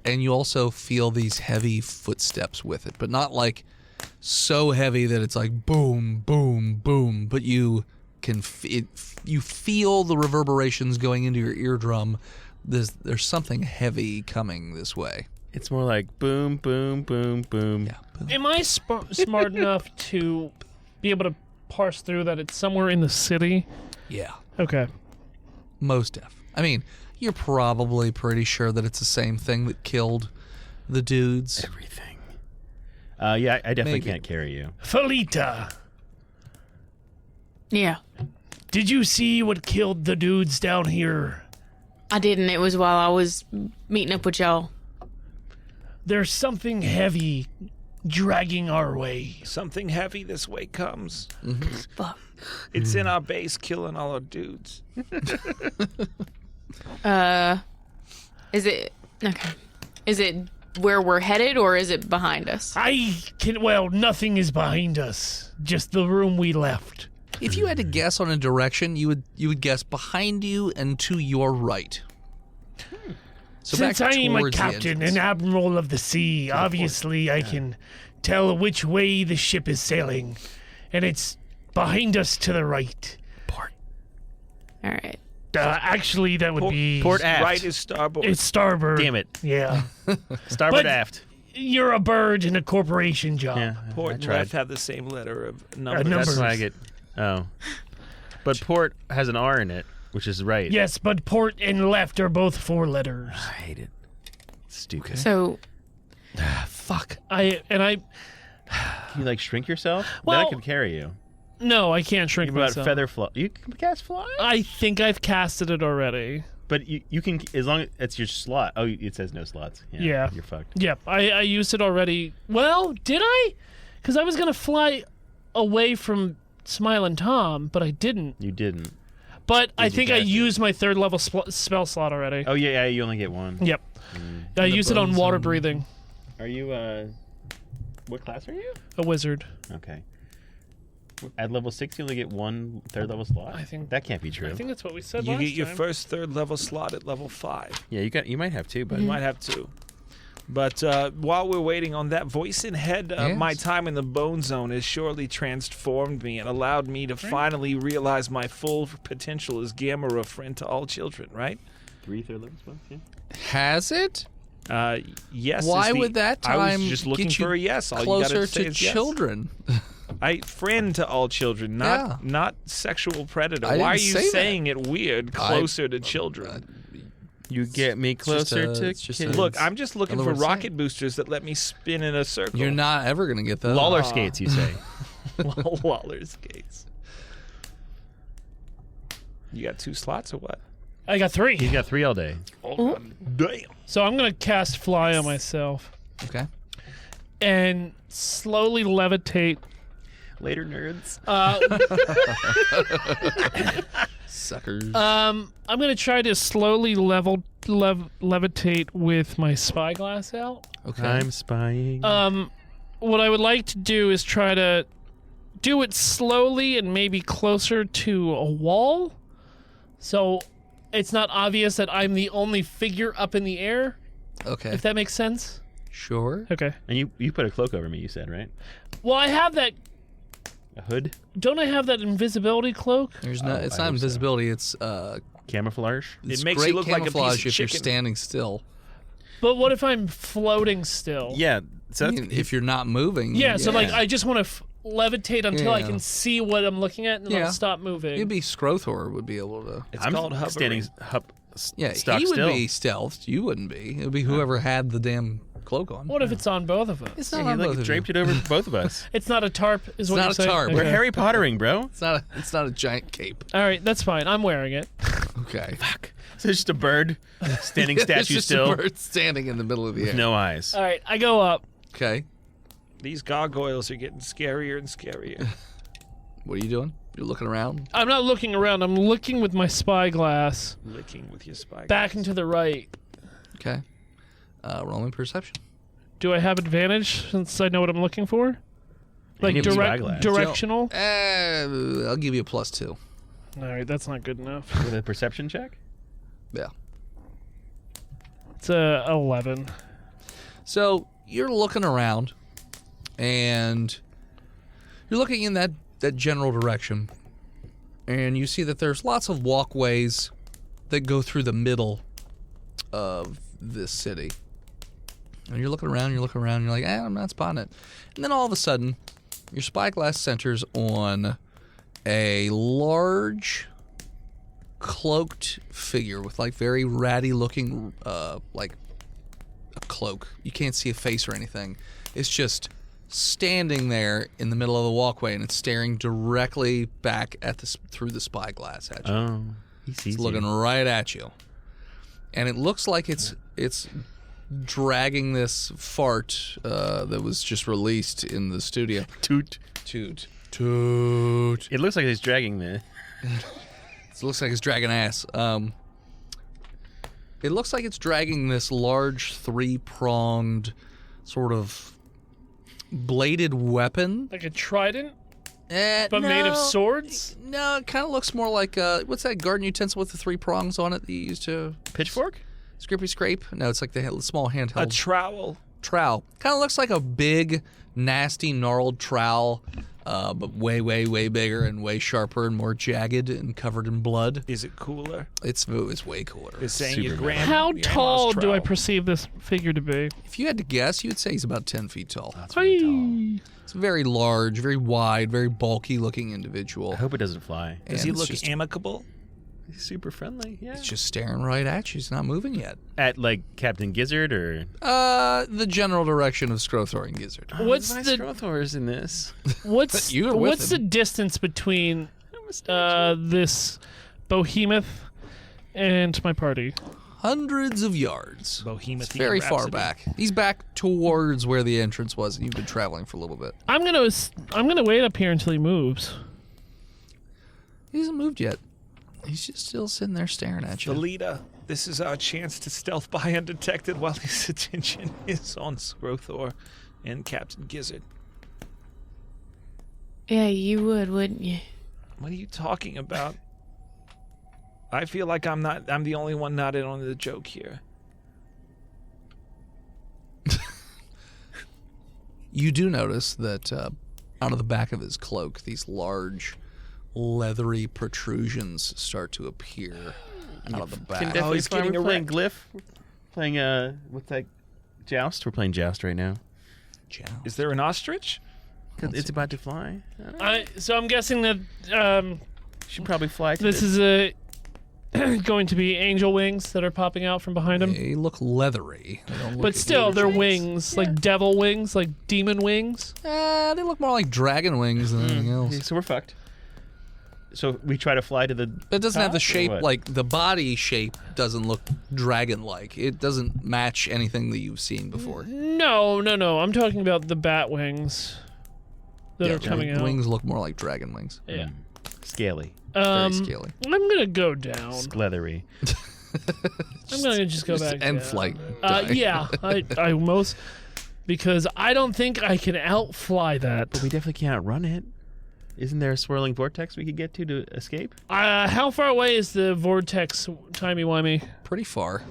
and you also feel these heavy footsteps with it, but not like so heavy that it's like boom, boom, boom, but you can you feel the reverberations going into your eardrum. There's something heavy coming this way. It's more like boom, boom, boom, boom. Yeah. Am I smart enough to be able to parse through that it's somewhere in the city? Yeah. Okay. Most def. I mean, you're probably pretty sure that it's the same thing that killed the dudes. Everything. Yeah, I definitely Maybe. can't carry you. Felita, Yeah. did you see what killed the dudes down here? I didn't. It was while I was meeting up with y'all. There's something heavy dragging our way. Something heavy this way comes. Fuck. It's in our base killing all our dudes. Is it... Okay. Is it where we're headed, or is it behind us? Nothing is behind us. Just the room we left. If you had to guess on a direction, you would guess behind you and to your right. So Since back I am a towards the captain, entrance. an admiral of the sea, obviously I can tell which way the ship is sailing. And it's behind us to the right. All right. Actually, that would be... Port aft. Right is starboard. It's starboard. Damn it. Yeah. Starboard But- aft. You're a bird in a corporation job. Yeah, Port I and tried. left have the same letter of numbers. numbers. That's why I get. Oh. But port has an R in it, which is right. Yes, but port and left are both 4 letters. I hate it. Stupid. So, Fuck. Can you like shrink yourself? Then Well- I can carry you. No, I can't shrink You about myself. feather fly. You can cast fly. I think I've casted it already. But you can, as long as it's your slot. Oh, it says no slots. Yeah. You're fucked. Yep, I used it already. Well, did I? Because I was going to fly away from Smiling Tom, but I didn't. You didn't. But I you think I cast it? used my 3rd level spell slot already. Oh yeah, you only get one. Yep. I used it on bone water zone. breathing. Are you what class are you? A wizard. Okay. At level 6, you only get 1 3rd level slot. I think- that can't be true. I think that's what we said You last get your time. first 3rd level slot at level 5. Yeah, you might have 2, but You might have 2. But while we're waiting on that, voice in head, my time in the bone zone has surely transformed me and allowed me to finally realize my full potential as Gamera, friend to all children, right? 3/3 level spell, yeah. Has it? Yes. Why would that time I was just looking get you for a yes. All closer you gotta say to is yes. children? Friend to all children, not sexual predator. I Why are didn't you say that. saying it weird? Closer to children. You get me closer to it's just kids. Look, I'm just looking Other for words rocket boosters that let me spin in a circle. You're not ever going to get those. Lawler skates, you say. Waller skates. You got 2 slots or what? I got 3. He's got 3 all day. Oh, damn. So I'm gonna cast fly on myself Okay. and slowly levitate. Later, nerds. Suckers. I'm gonna try to slowly levitate with my spyglass out. Okay. I'm spying. What I would like to do is try to do it slowly and maybe closer to a wall, so it's not obvious that I'm the only figure up in the air. Okay. If that makes sense. Sure. Okay. And you put a cloak over me, you said, right? Well, I have that. A hood? Don't I have that invisibility cloak? There's no. It's I not hope so. invisibility. It's Camouflage? It's makes great you look like a piece of camouflage if you're chicken. standing still. But what if I'm floating still? Yeah. So I that's, mean, if you're not moving. Yeah, so like I just want to levitate until I Yeah. can see what I'm looking at, and then Yeah. I'll stop moving. You'd be Scrothor would be able to. It's I'm called hovering. standing Yeah, stock he would still. be stealthed. You wouldn't be. It would be whoever had the damn cloak on. What if it's on both of us? It's Yeah, not he on like both of draped you. it over both of us. It's not a tarp, is what not you're a saying? tarp. We're Okay. Harry Pottering, bro. It's not a giant cape. All right, that's fine. I'm wearing it. Okay. Fuck. So it's just a bird standing It's statue just still a bird standing in the middle of the air. with no eyes. All right, I go up. Okay. These gargoyles are getting scarier and scarier. What are you doing? You're looking around. I'm not looking around. I'm looking with my spyglass Licking with your spyglass. back and to the right. Okay. Rolling perception. Do I have advantage since I know what I'm looking for? Like Give me spyglass. directional? I'll give you a +2. All right, that's not good enough. With a perception check? Yeah. It's a 11. So you're looking around, and you're looking in that general direction, and you see that there's lots of walkways that go through the middle of this city. And you're looking around, you're like, I'm not spotting it. And then all of a sudden, your spyglass centers on a large cloaked figure with like very ratty looking like a cloak. You can't see a face or anything. It's just standing there in the middle of the walkway, and it's staring directly back at through the spyglass at you. Oh. He sees It's looking right at you. And it looks like it's dragging this fart that was just released in the studio. Toot. Toot. It looks like he's dragging the... It looks like it's dragging ass. It looks like it's dragging this large 3-pronged sort of bladed weapon. Like a trident, but made of No. swords? No, it kind of looks more like what's that garden utensil with the 3 prongs on it that you use to Pitchfork? scrappy scrape? No, it's like the small handheld A trowel. trowel. Kind of looks like a big, nasty, gnarled trowel, but way, way, way bigger and way sharper and more jagged and covered in blood. Is it cooler? It's way cooler. It's saying Super your bad. grand. How grandma's tall do I trowel. perceive this figure to be? If you had to guess, you would say he's about 10 feet tall. That's really tall. It's a very large, very wide, very bulky looking individual. I hope it doesn't fly. Does he And it's look just, amicable? He's super friendly, yeah. He's just staring right at you. He's not moving yet. At, like, Captain Gizzard, or... The general direction of Scrothor and Gizzard. What's my the Scrothor's in this? what's You were with what's the him. distance between this behemoth and my party? Hundreds of yards. Bohemian Very far Rhapsody. back. He's back towards where the entrance was, and you've been traveling for a little bit. I'm gonna wait up here until he moves. He hasn't moved yet. He's just still sitting there staring at you. Valida, this is our chance to stealth by undetected while his attention is on Scrothor and Captain Gizzard. Yeah, you would, wouldn't you? What are you talking about? I feel like I'm the only one not in on the joke here. You do notice that out of the back of his cloak, these large, leathery protrusions start to appear out of the back. Oh, he's getting we're playing erect. Glyph. Playing what's that? Joust. We're playing Joust right now. Is there an ostrich? It's about to fly. So I'm guessing that Should probably fly. To this is going to be angel wings that are popping out from behind him. They look leathery. They don't look But still, they're wings, like devil wings, like demon wings. They look more like dragon wings than anything else. So we're fucked. So we try to fly to the. It doesn't have the top, or shape, what? like the body shape doesn't look dragon-like. It doesn't match anything that you've seen before. No. I'm talking about the bat wings that are coming the out. wings look more like dragon wings. Yeah. Scaly, Very scaly. I'm gonna go down. leathery. I'm gonna just go back End down. flight. Yeah, I most because I don't think I can outfly that. But we definitely can't run it. Isn't there a swirling vortex we could get to escape? How far away is the vortex, timey-wimey? Pretty far.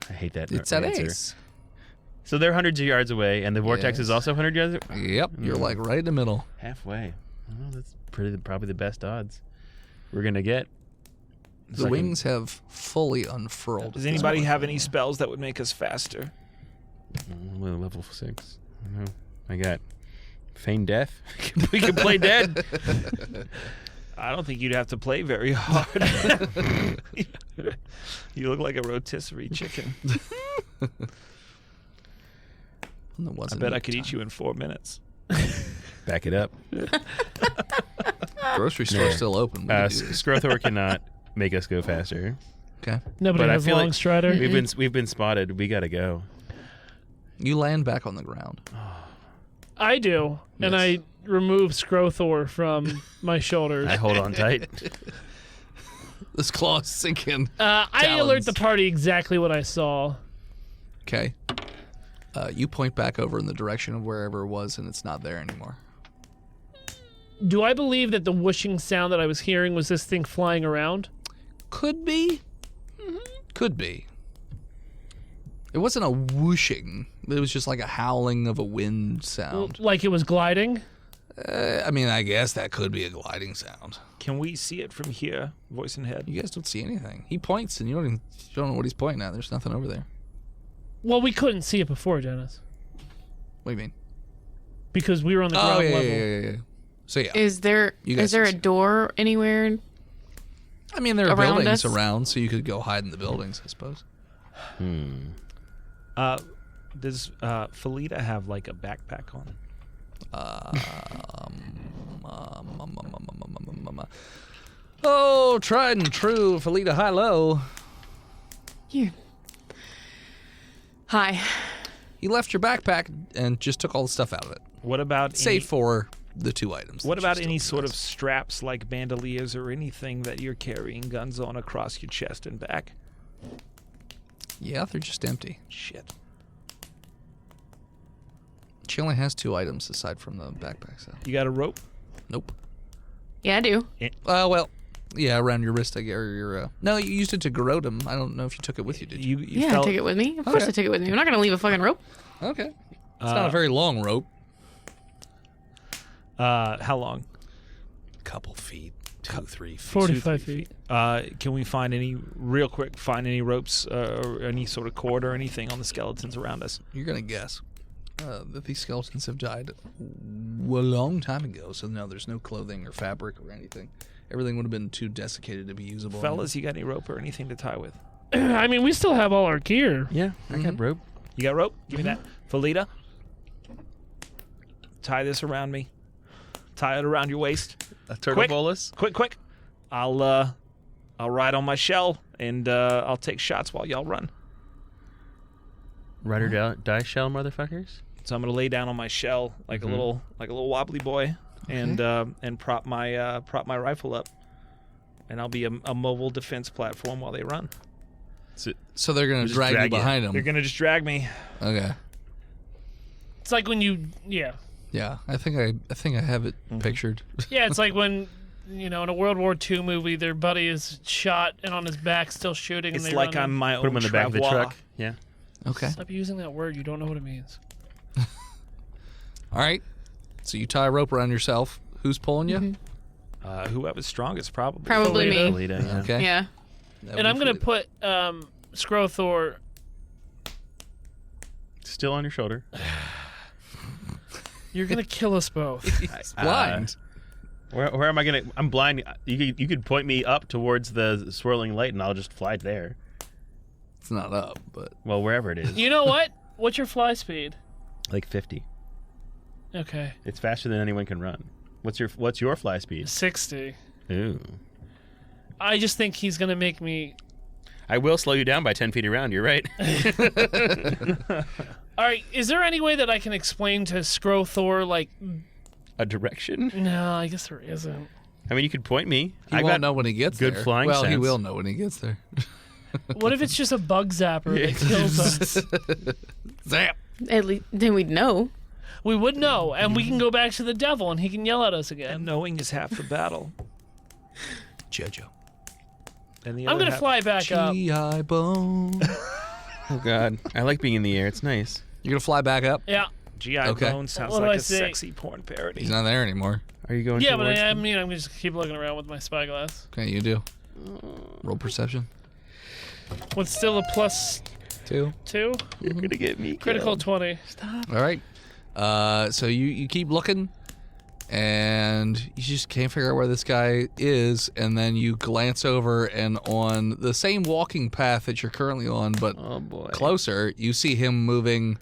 I hate that. It's at answer. Ace. So they're hundreds of yards away, and the vortex is Yes. also 100 yards. Yep, you're like right in the middle. Halfway. Well, that's probably the best odds we're gonna get. The wings have fully unfurled. Does anybody have any spells that would make us faster? Level 6. I don't know. I got feign death. We can play dead. I don't think you'd have to play very hard. You look like a rotisserie chicken. I bet I could eat you in 4 minutes. Back it up. Grocery store's still open. We can do this. Skrothor cannot make us go faster. Okay. Nobody But I has feel long like strider. We've been spotted. We gotta go. You land back on the ground. I do, and Yes. I remove Skrothor from my shoulders. I hold on tight. This claw is sinking. I alert the party exactly what I saw. Okay. You point back over in the direction of wherever it was, and it's not there anymore. Do I believe that the whooshing sound that I was hearing was this thing flying around? Could be. Could be. It wasn't a whooshing. It was just like a howling of a wind sound. Like it was gliding? I mean, I guess that could be a gliding sound. Can we see it from here, voice and head? You guys don't see anything. He points, and you don't know what he's pointing at. There's nothing over there. Well, we couldn't see it before, Dennis, What do you mean? because we were on the Oh, ground yeah, level. yeah. So, yeah. Is there You guys is there a can see. door anywhere? I mean, there are around buildings us? around, so you could go hide in the buildings, I suppose. Does Felita have like a backpack on? Oh, tried and true, Felita high-low. You. Hi. You left your backpack and just took all the stuff out of it, What about save for the 2 items. What that you about still any sort of possess. straps like bandoliers or anything that you're carrying guns on across your chest and back? Yeah, they're just empty. Shit. She only has 2 items aside from the backpack, so. You got a rope? Nope. Yeah, I do. Well, yeah, around your wrist, I guess, or your. No, you used it to garrote him. I don't know if you took it with you, did you? You Yeah, I felt, took it with me. Of course I took it with me. I'm not going to leave a fucking rope. Okay. It's not a very long rope. how long? Couple feet, 2, 3 feet. 45 feet. Can we find any ropes or any sort of cord or anything on the skeletons around us? You're gonna guess that these skeletons have died a long time ago, so no, there's no clothing or fabric or anything. Everything would have been too desiccated to be usable. Fellas, you got any rope or anything to tie with? I mean, we still have all our gear. Yeah, I got rope. You got rope? Give me that. Felita, tie this around me. Tie it around your waist. A turtle Quick. bolus. Quick. I'll ride on my shell and I'll take shots while y'all run. Ride or die shell, motherfuckers. So I'm gonna lay down on my shell like a little wobbly boy, and prop my rifle up, and I'll be a mobile defense platform while they run. So they're gonna Just drag you drag you. behind They're them. gonna just drag me. Okay. It's like when you, yeah. Yeah, I think I have it pictured. Yeah, it's like when, in a World War II movie, their buddy is shot and on his back still shooting. It's and they like run I'm my Put own them in the back of the travois. truck. Yeah. Okay. Stop using that word. You don't know what it means. All right. So you tie a rope around yourself. Who's pulling you? Whoever's strongest, probably. Probably me. Felita, yeah. Okay. Yeah. And I'm going to put Skrothor. Still on your shoulder. You're going to kill us both. He's blind. Where am I gonna? I'm blind. You could point me up towards the swirling light, and I'll just fly there. It's not up, but Well, wherever it is, You know what? What's your fly speed? like 50. Okay. It's faster than anyone can run. What's your fly speed? 60. Ooh. I just think he's going to make me... I will slow you down by 10 feet around. You're right. All right, is there any way that I can explain to Skrothor, like... A direction? No, I guess there isn't. I mean, you could point me. he I won't got know when he gets good there. flying Well, he sense. will know when he gets there. What if it's just a bug zapper that kills us? Zap. At least then we'd know. We would know, and we can go back to the devil, and he can yell at us again. And knowing is half the battle. Jojo. And the I'm other going to half- fly back up. G.I. Bone. Oh God, I like being in the air. It's nice. You're gonna fly back up? Yeah. G.I. Okay. Bone sounds What do like I a say? sexy porn parody. He's not there anymore. Are you going? Yeah, but towards I them? mean, I'm going to keep looking around with my spyglass. Okay, you do. Roll perception. With still a +2. 2. You're gonna get me. Critical killed. 20. All right. So you keep looking, and you just can't figure out where this guy is, and then you glance over, and on the same walking path that you're currently on, but Oh boy. closer, you see him moving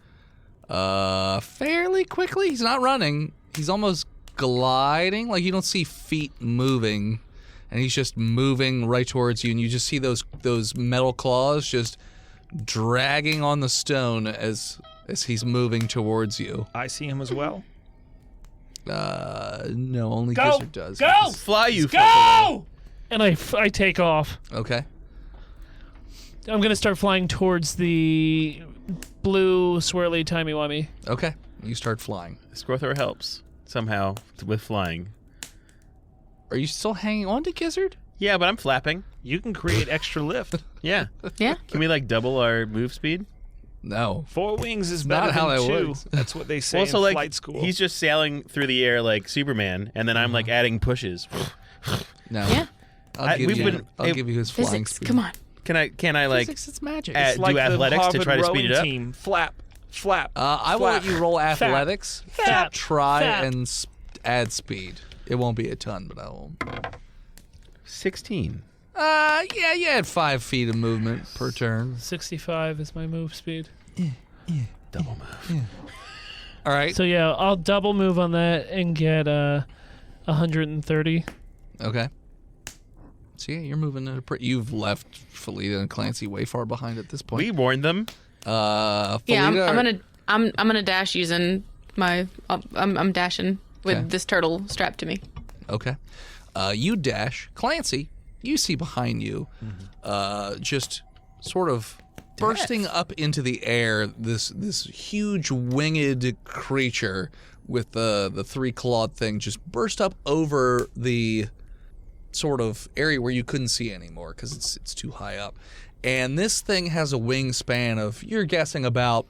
fairly quickly. He's not running. He's almost gliding. Like, you don't see feet moving, and he's just moving right towards you, and you just see those metal claws just dragging on the stone as he's moving towards you. I see him as well. No, only Go! Gizzard does. Go! Fly you. Go! And I take off. Okay. I'm going to start flying towards the blue swirly timey-wimey. Okay. You start flying. Skrothor helps somehow with flying. Are you still hanging on to Gizzard? Yeah, but I'm flapping. You can create extra lift. Yeah. Yeah. Can we like double our move speed? No. 4 wings is Not better how than that 2. works. That's what they say Also, in like flight school. he's just sailing through the air like Superman, and then I'm like adding pushes. No. Yeah. I'll give we've you. been- I'll give you his flying Physics. speed. Come on. Can I like Physics, it's magic. add- It's like do the athletics to Harvard try to speed it rowing up? Team. Flap, flap. I will let you roll athletics. Fap. Try Fap. and add speed. It won't be a ton, but I will. 16? Yeah, you had 5 feet of movement per turn. 65 is my move speed. Double move. All right. So yeah, I'll double move on that and get 130. Okay. So yeah, you're moving at a pretty. You've left Felita and Clancy way far behind at this point. We warned them. Yeah, Felita, I'm gonna dash using my. I'm dashing with Okay. this turtle strapped to me. Okay. You dash. Clancy, you see behind you, just sort of bursting up into the air, this huge winged creature with the 3-clawed thing just burst up over the sort of area where you couldn't see anymore because it's too high up. And this thing has a wingspan of, you're guessing, about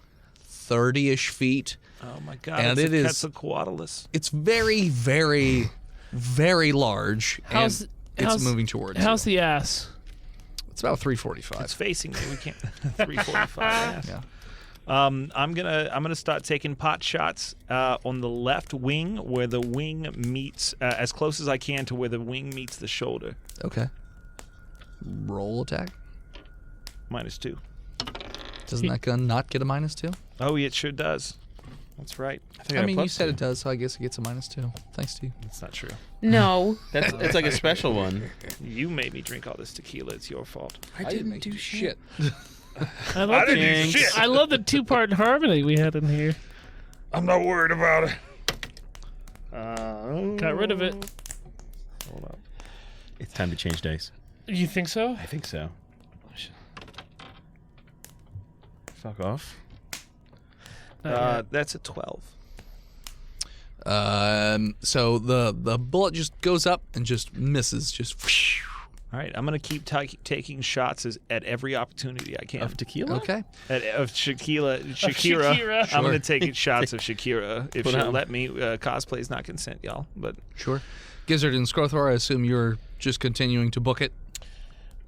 30-ish feet. Oh my God! And it's it a is- Quetzalcoatlus. It's very, very, very large, and it's moving towards How's you. the ass? It's about 345. It's facing me. We can't. 345. Yeah. I'm gonna start taking pot shots on the left wing where the wing meets as close as I can to where the wing meets the shoulder. Okay. Roll attack. -2. Doesn't that gun not get a -2? Oh, it sure does. That's right. I mean, you said it does, so I guess it gets a -2. Thanks to you. That's not true. No. It's like a special one. You made me drink all this tequila. It's your fault. I didn't do shit. I love, didn't do I love the 2-part harmony we had in here. I'm not worried about it. Got rid of it. Hold up. It's time to change dice. You think so? I think so. Fuck off. That's a 12. So the bullet just goes up and just misses, just All right, I'm gonna keep taking shots at every opportunity I can. Of tequila? Okay. Of Shakira. Shakira. I'm gonna take shots of Shakira if Put she'll on. let me. Cosplay is not consent, y'all. But Sure. Gizzard and Scrothor, I assume you're just continuing to book it.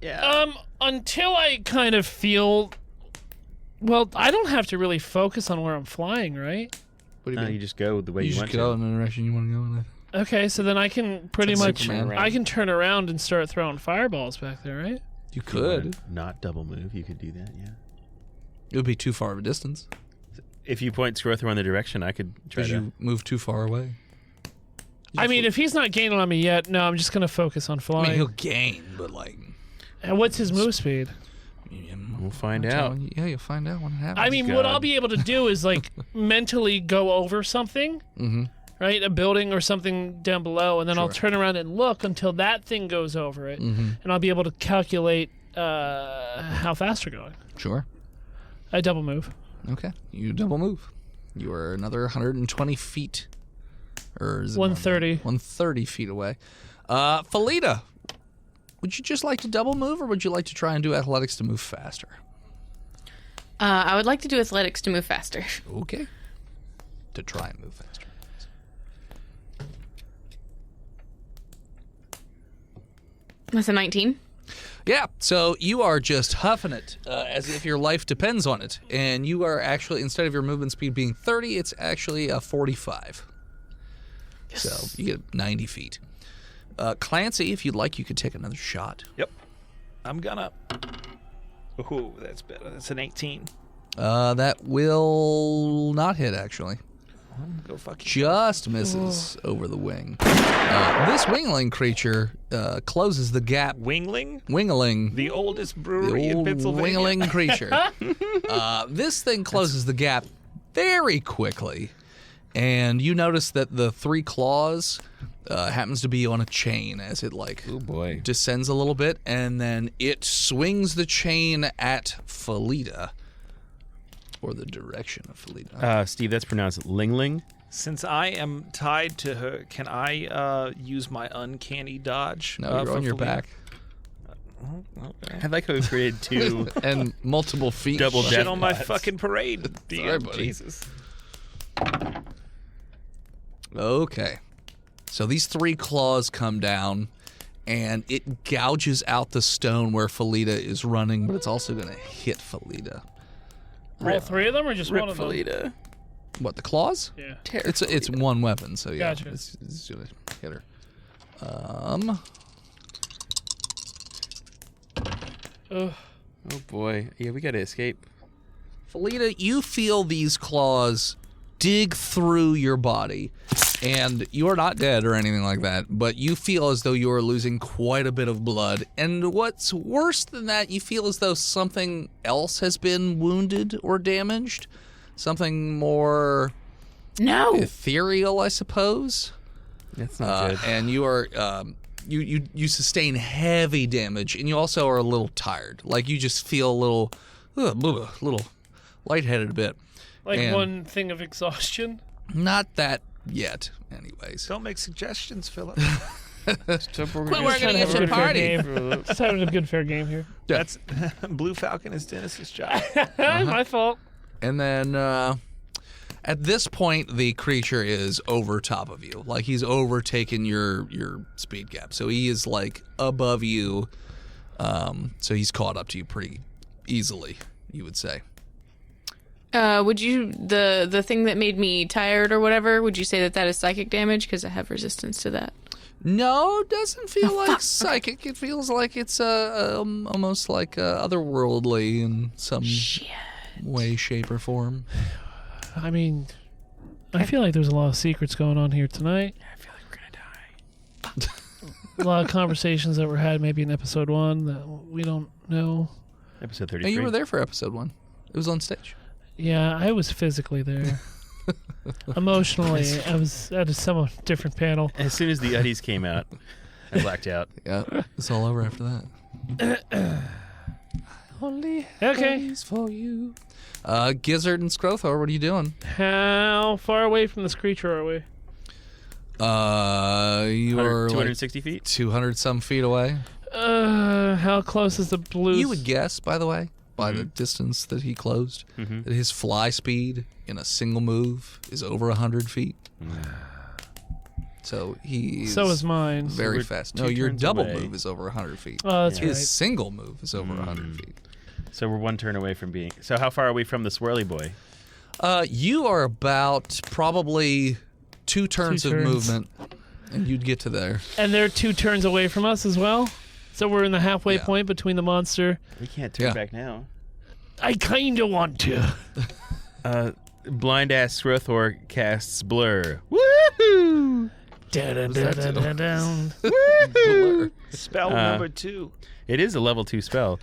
Yeah. Until I kind of feel. Well, I don't have to really focus on where I'm flying, right? What do you mean? You just go the way You you just want go to. in the direction you want to go in. Okay, so then I can pretty It's like much. Superman. I can turn around and start throwing fireballs back there, right? You If you wanna could. not double move. You could do that, yeah. It would be too far of a distance If you point Scrothor in the direction, I could try because to. you move too far away. I mean, if he's not gaining on me yet, no, I'm just going to focus on I flying. mean, he'll gain, but like. And what's his move speed? We'll find I'm out. telling you- Yeah, you'll find out when it happens. I mean, what God. I'll be able to do is like mentally go over something, right? A building or something down below, and then I'll Sure. turn around and look until that thing goes over it, and I'll be able to calculate how fast we're going. Sure. I double move. Okay. You double move. You are another 120 feet. Or is it more than 130. that? 130 feet away. Felita, would you just like to double move, or would you like to try and do athletics to move faster? I would like to do athletics to move faster. Okay. To try and move faster. That's a 19. Yeah, so you are just huffing it as if your life depends on it. And you are actually, instead of your movement speed being 30, it's actually 45. Yes. So you get 90 feet. Clancy, if you'd like, you could take another shot. yep, I'm gonna. Ooh, that's better. That's an 18. That will not hit, actually. Go fuck you. Just misses over the wing. This wingling creature closes the gap. Wingling, Wingling. the oldest The brewery in old Pennsylvania. wingling creature. This thing closes the gap very quickly, and you notice that the three claws happens to be on a chain as it Oh boy. descends a little bit, and then it swings the chain at Felita, or the direction of Felita. Steve, that's pronounced Lingling. Since I am tied to her, can I use my uncanny dodge? No, you're for on your Felina? back, I like how we created two and multiple feet. double Shit death on my pods. fucking parade. Sorry, Damn, buddy. Jesus. Okay. So these three claws come down, and it gouges out the stone where Felita is running, but it's also going to hit Felita. All three of them, or just Rip one of them? Felita. What, the claws? Yeah. It's one weapon, so yeah. Gotcha. It's going to hit her. Ugh. Oh boy. Yeah, we gotta escape. Felita, you feel these claws dig through your body, and you are not dead or anything like that, but you feel as though you are losing quite a bit of blood. And what's worse than that, you feel as though something else has been wounded or damaged. Something more No. ethereal, I suppose. That's not good. And you are you sustain heavy damage, and you also are a little tired. Like you just feel a little lightheaded a bit. Like And- one thing of exhaustion. Not that yet, anyways. Don't make suggestions, Philip. Quit working at your party. Just having a good fair game here. That's Blue Falcon is Dennis's job. My fault. And then at this point, the creature is over top of you. Like he's overtaken your speed gap. So he is like above you. So he's caught up to you pretty easily, you would say. Would you the thing that made me tired or whatever? Would you say that is psychic damage? Because I have resistance to that. No, it doesn't feel like psychic. It feels like it's almost like otherworldly in some way, shape, or form. I mean, I feel like there's a lot of secrets going on here tonight. I feel like we're gonna die. A lot of conversations that were had maybe in episode 1 that we don't know. Episode Hey, 33. you were there for episode 1. It was on stage. Yeah, I was physically there. Emotionally, I was at a somewhat different panel. As soon as the Uddies came out, I blacked out. Yeah, it's all over after that. Only Okay. for you. Gizzard and Scrothor, what are you doing? How far away from this creature are we? You are like 260 feet. 200 some feet away. How close is the blue? You would guess, by the way, by the distance that he closed, that his fly speed in a single move is over 100 feet. So he's So is mine. very we're fast. two No, your turns double away. move is over 100 feet. Oh, that's His right. single move is over 100 feet. So we're one turn away from being. So how far are we from the swirly boy? You are about probably 2 turns of turns. movement, and you'd get to there. And they're 2 turns away from us as well. So we're in the halfway Yeah. point between the monster. We can't turn Yeah. back now. I kind of want to. Blind ass Srothor casts blur. Woohoo! Da-da-da-da-da-down. Blur. Spell number 2. It is a level 2 spell.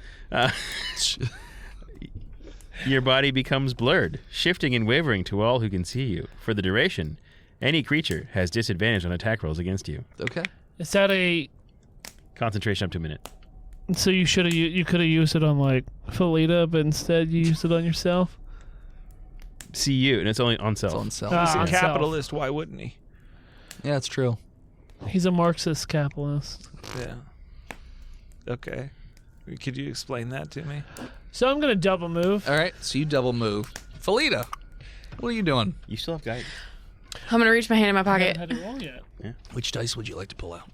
Your body becomes blurred, shifting and wavering to all who can see you. For the duration, any creature has disadvantage on attack rolls against you. Okay. Is that a? Concentration up to a minute. So you should have. You could have used it on like Felita, but instead you used it on yourself. See you, and it's only on self. It's on self. Ah. He's a on self. capitalist. Why wouldn't he? Yeah, it's true. He's a Marxist capitalist. Yeah. Okay. Could you explain that to me? So I'm gonna double move. All right, so you double move. Felita, what are you doing? You still have guidance. I'm gonna reach my hand in my I haven't pocket. had it roll yet. Which dice would you like to pull out?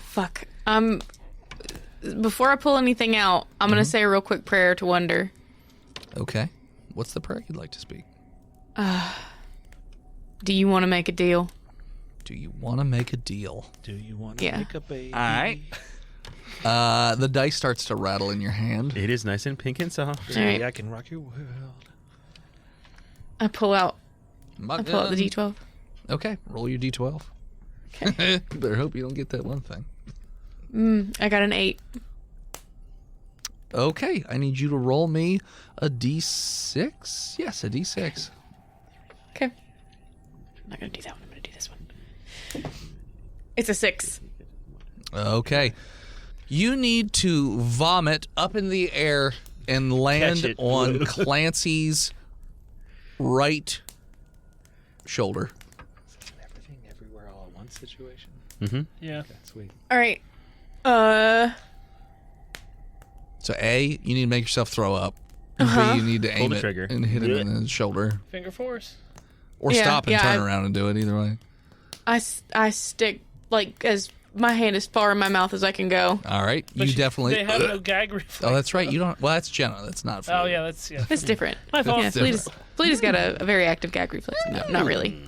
Fuck. Before I pull anything out, I'm gonna say a real quick prayer to Wonder. Okay. What's the prayer you'd like to speak? Do you want to make a deal? Do you want to make a deal? Do you want to Yeah. make a baby? All right. The dice starts to rattle in your hand. It is nice and pink and soft. All right. I can rock your world. I pull out the D12. Okay, roll your d12. Okay. Better hope you don't get that one thing. I got an 8. Okay, I need you to roll me a d6. Yes, a d6. Okay. I'm not gonna do that one. I'm gonna do this one. It's a 6. Okay. You need to vomit up in the air and Catch land it. on Clancy's right shoulder. Everything, everywhere, all at once situation. Yeah. Sweet. All right. So A, you need to make yourself throw up. And B, you need to aim the it trigger. and hit it in the shoulder. Finger force. Or Yeah, stop and yeah, turn I- around and do it either way. I stick like as my hand as far in my mouth as I can go. All right. But you definitely... They have no gag reflex. Oh, that's right. You don't... Well, that's Jenna. That's not for Oh you. yeah, that's yeah. It's different. My fault. Yeah, Felita's got a very active gag reflex. No, not really.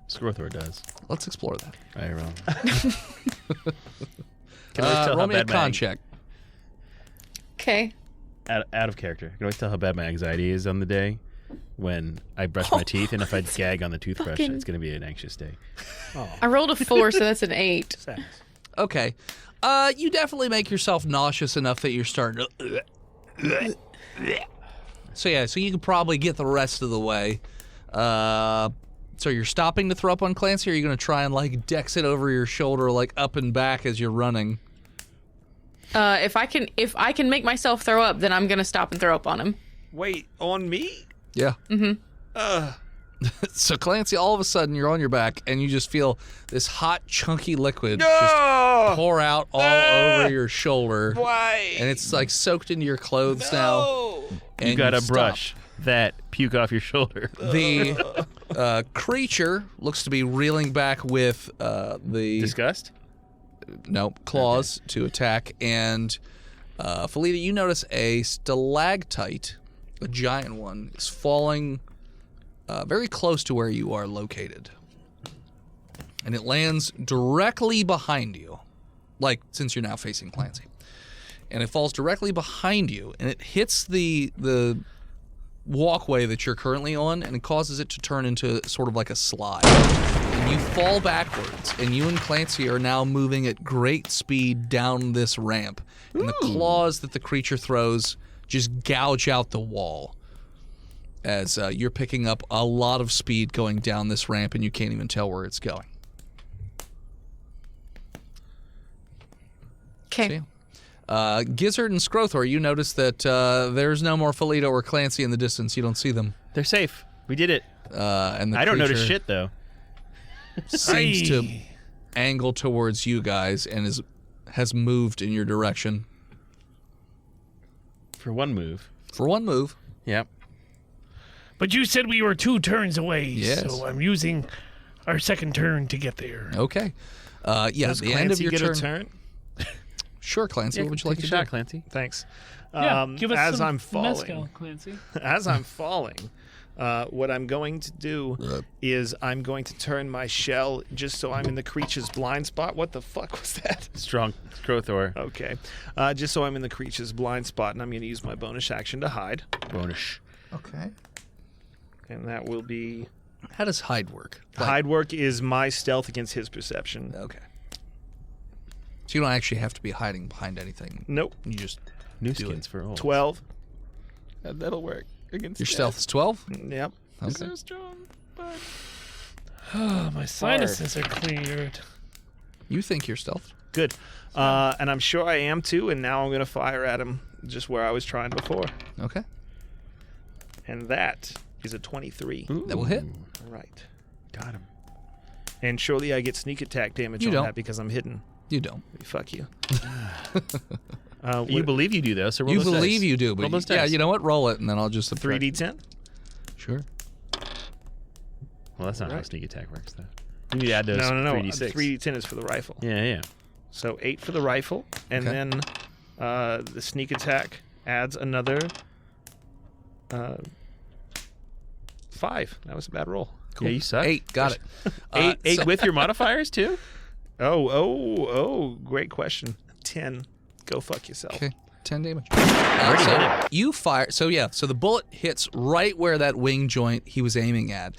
Srothor does. Let's explore that. I roll. Can always tell Roll how me a bad my con check. Okay. out of character. I can always tell how bad my anxiety is on the day when I brush my teeth, and if I gag on the toothbrush, fucking- it's going to be an anxious day. I rolled a 4, so that's an 8. Okay. You definitely make yourself nauseous enough that you're starting to... So yeah, so you could probably get the rest of the way. So you're stopping to throw up on Clancy, or are you going to try and like dex it over your shoulder, like up and back as you're running? If I can make myself throw up, then I'm gonna stop and throw up on him. Wait, on me? Yeah. So Clancy, all of a sudden you're on your back and you just feel this hot, chunky liquid just pour out all over your shoulder. Why? And it's like soaked into your clothes now. And You got to stop. brush that puke off your shoulder. The creature looks to be reeling back with the Disgust? claws to attack. And Felita, you notice a stalactite, a giant one, is falling very close to where you are located. And it lands directly behind you, like since you're now facing Clancy. And it falls directly behind you, and it hits the walkway that you're currently on, and it causes it to turn into sort of like a slide. And you fall backwards, and you and Clancy are now moving at great speed down this ramp. And the claws that the creature throws just gouge out the wall as you're picking up a lot of speed going down this ramp, and you can't even tell where it's going. Okay. Gizzard and Scrothor, you notice that there's no more Felita or Clancy in the distance. You don't see them. They're safe. We did it. And the I don't notice creature shit though. seems to Aye. angle towards you guys and has moved in your direction For one move. for one move. Yep. But you said we were 2 turns away, Yes. so I'm using our second turn to get there. Okay. Does the end of Clancy your get turn. a turn? Sure, Clancy. what would you like Take to a shot, do? Clancy? Thanks. Yeah, give us as some I'm falling, mezcal, Clancy. as I'm falling, what I'm going to do is I'm going to turn my shell just so I'm in the creature's blind spot. What the fuck was that? Strong Scrothor. Okay. Just so I'm in the creature's blind spot, and I'm going to use my bonus action to hide. Bonus. Okay. And that will be... How does hide work? Hide work is my stealth against his perception. Okay. So you don't actually have to be hiding behind anything. Nope. You just New Do skins it. for old. 12. That'll work against your stealth is 12. Yep. Okay. So strong, but... Oh, my sinuses are cleared. You think you're stealth? Good. And I'm sure I am too, and now I'm going to fire at him just where I was trying before. Okay. And that is a 23. That will hit. All right. Got him. And surely I get sneak attack damage You on don't. that because I'm hidden. You don't. Fuck you. You believe you do though, so roll You those believe dice. you do, but Roll those yeah, dice. you know what? Roll it, and then I'll just subtract. 3d10? Sure. Well, that's not how Right. sneak attack works though. You need to add those No. 3d6. 3d10 is for the rifle. Yeah. So 8 for the rifle, and Okay. then the sneak attack adds another 5. That was a bad roll. Yeah, you suck. 8. Got it. Eight so- with your modifiers too? Oh, great question. 10. Go fuck yourself. Okay. 10 damage. Already So hit you fire. So yeah. So the bullet hits right where that wing joint he was aiming at.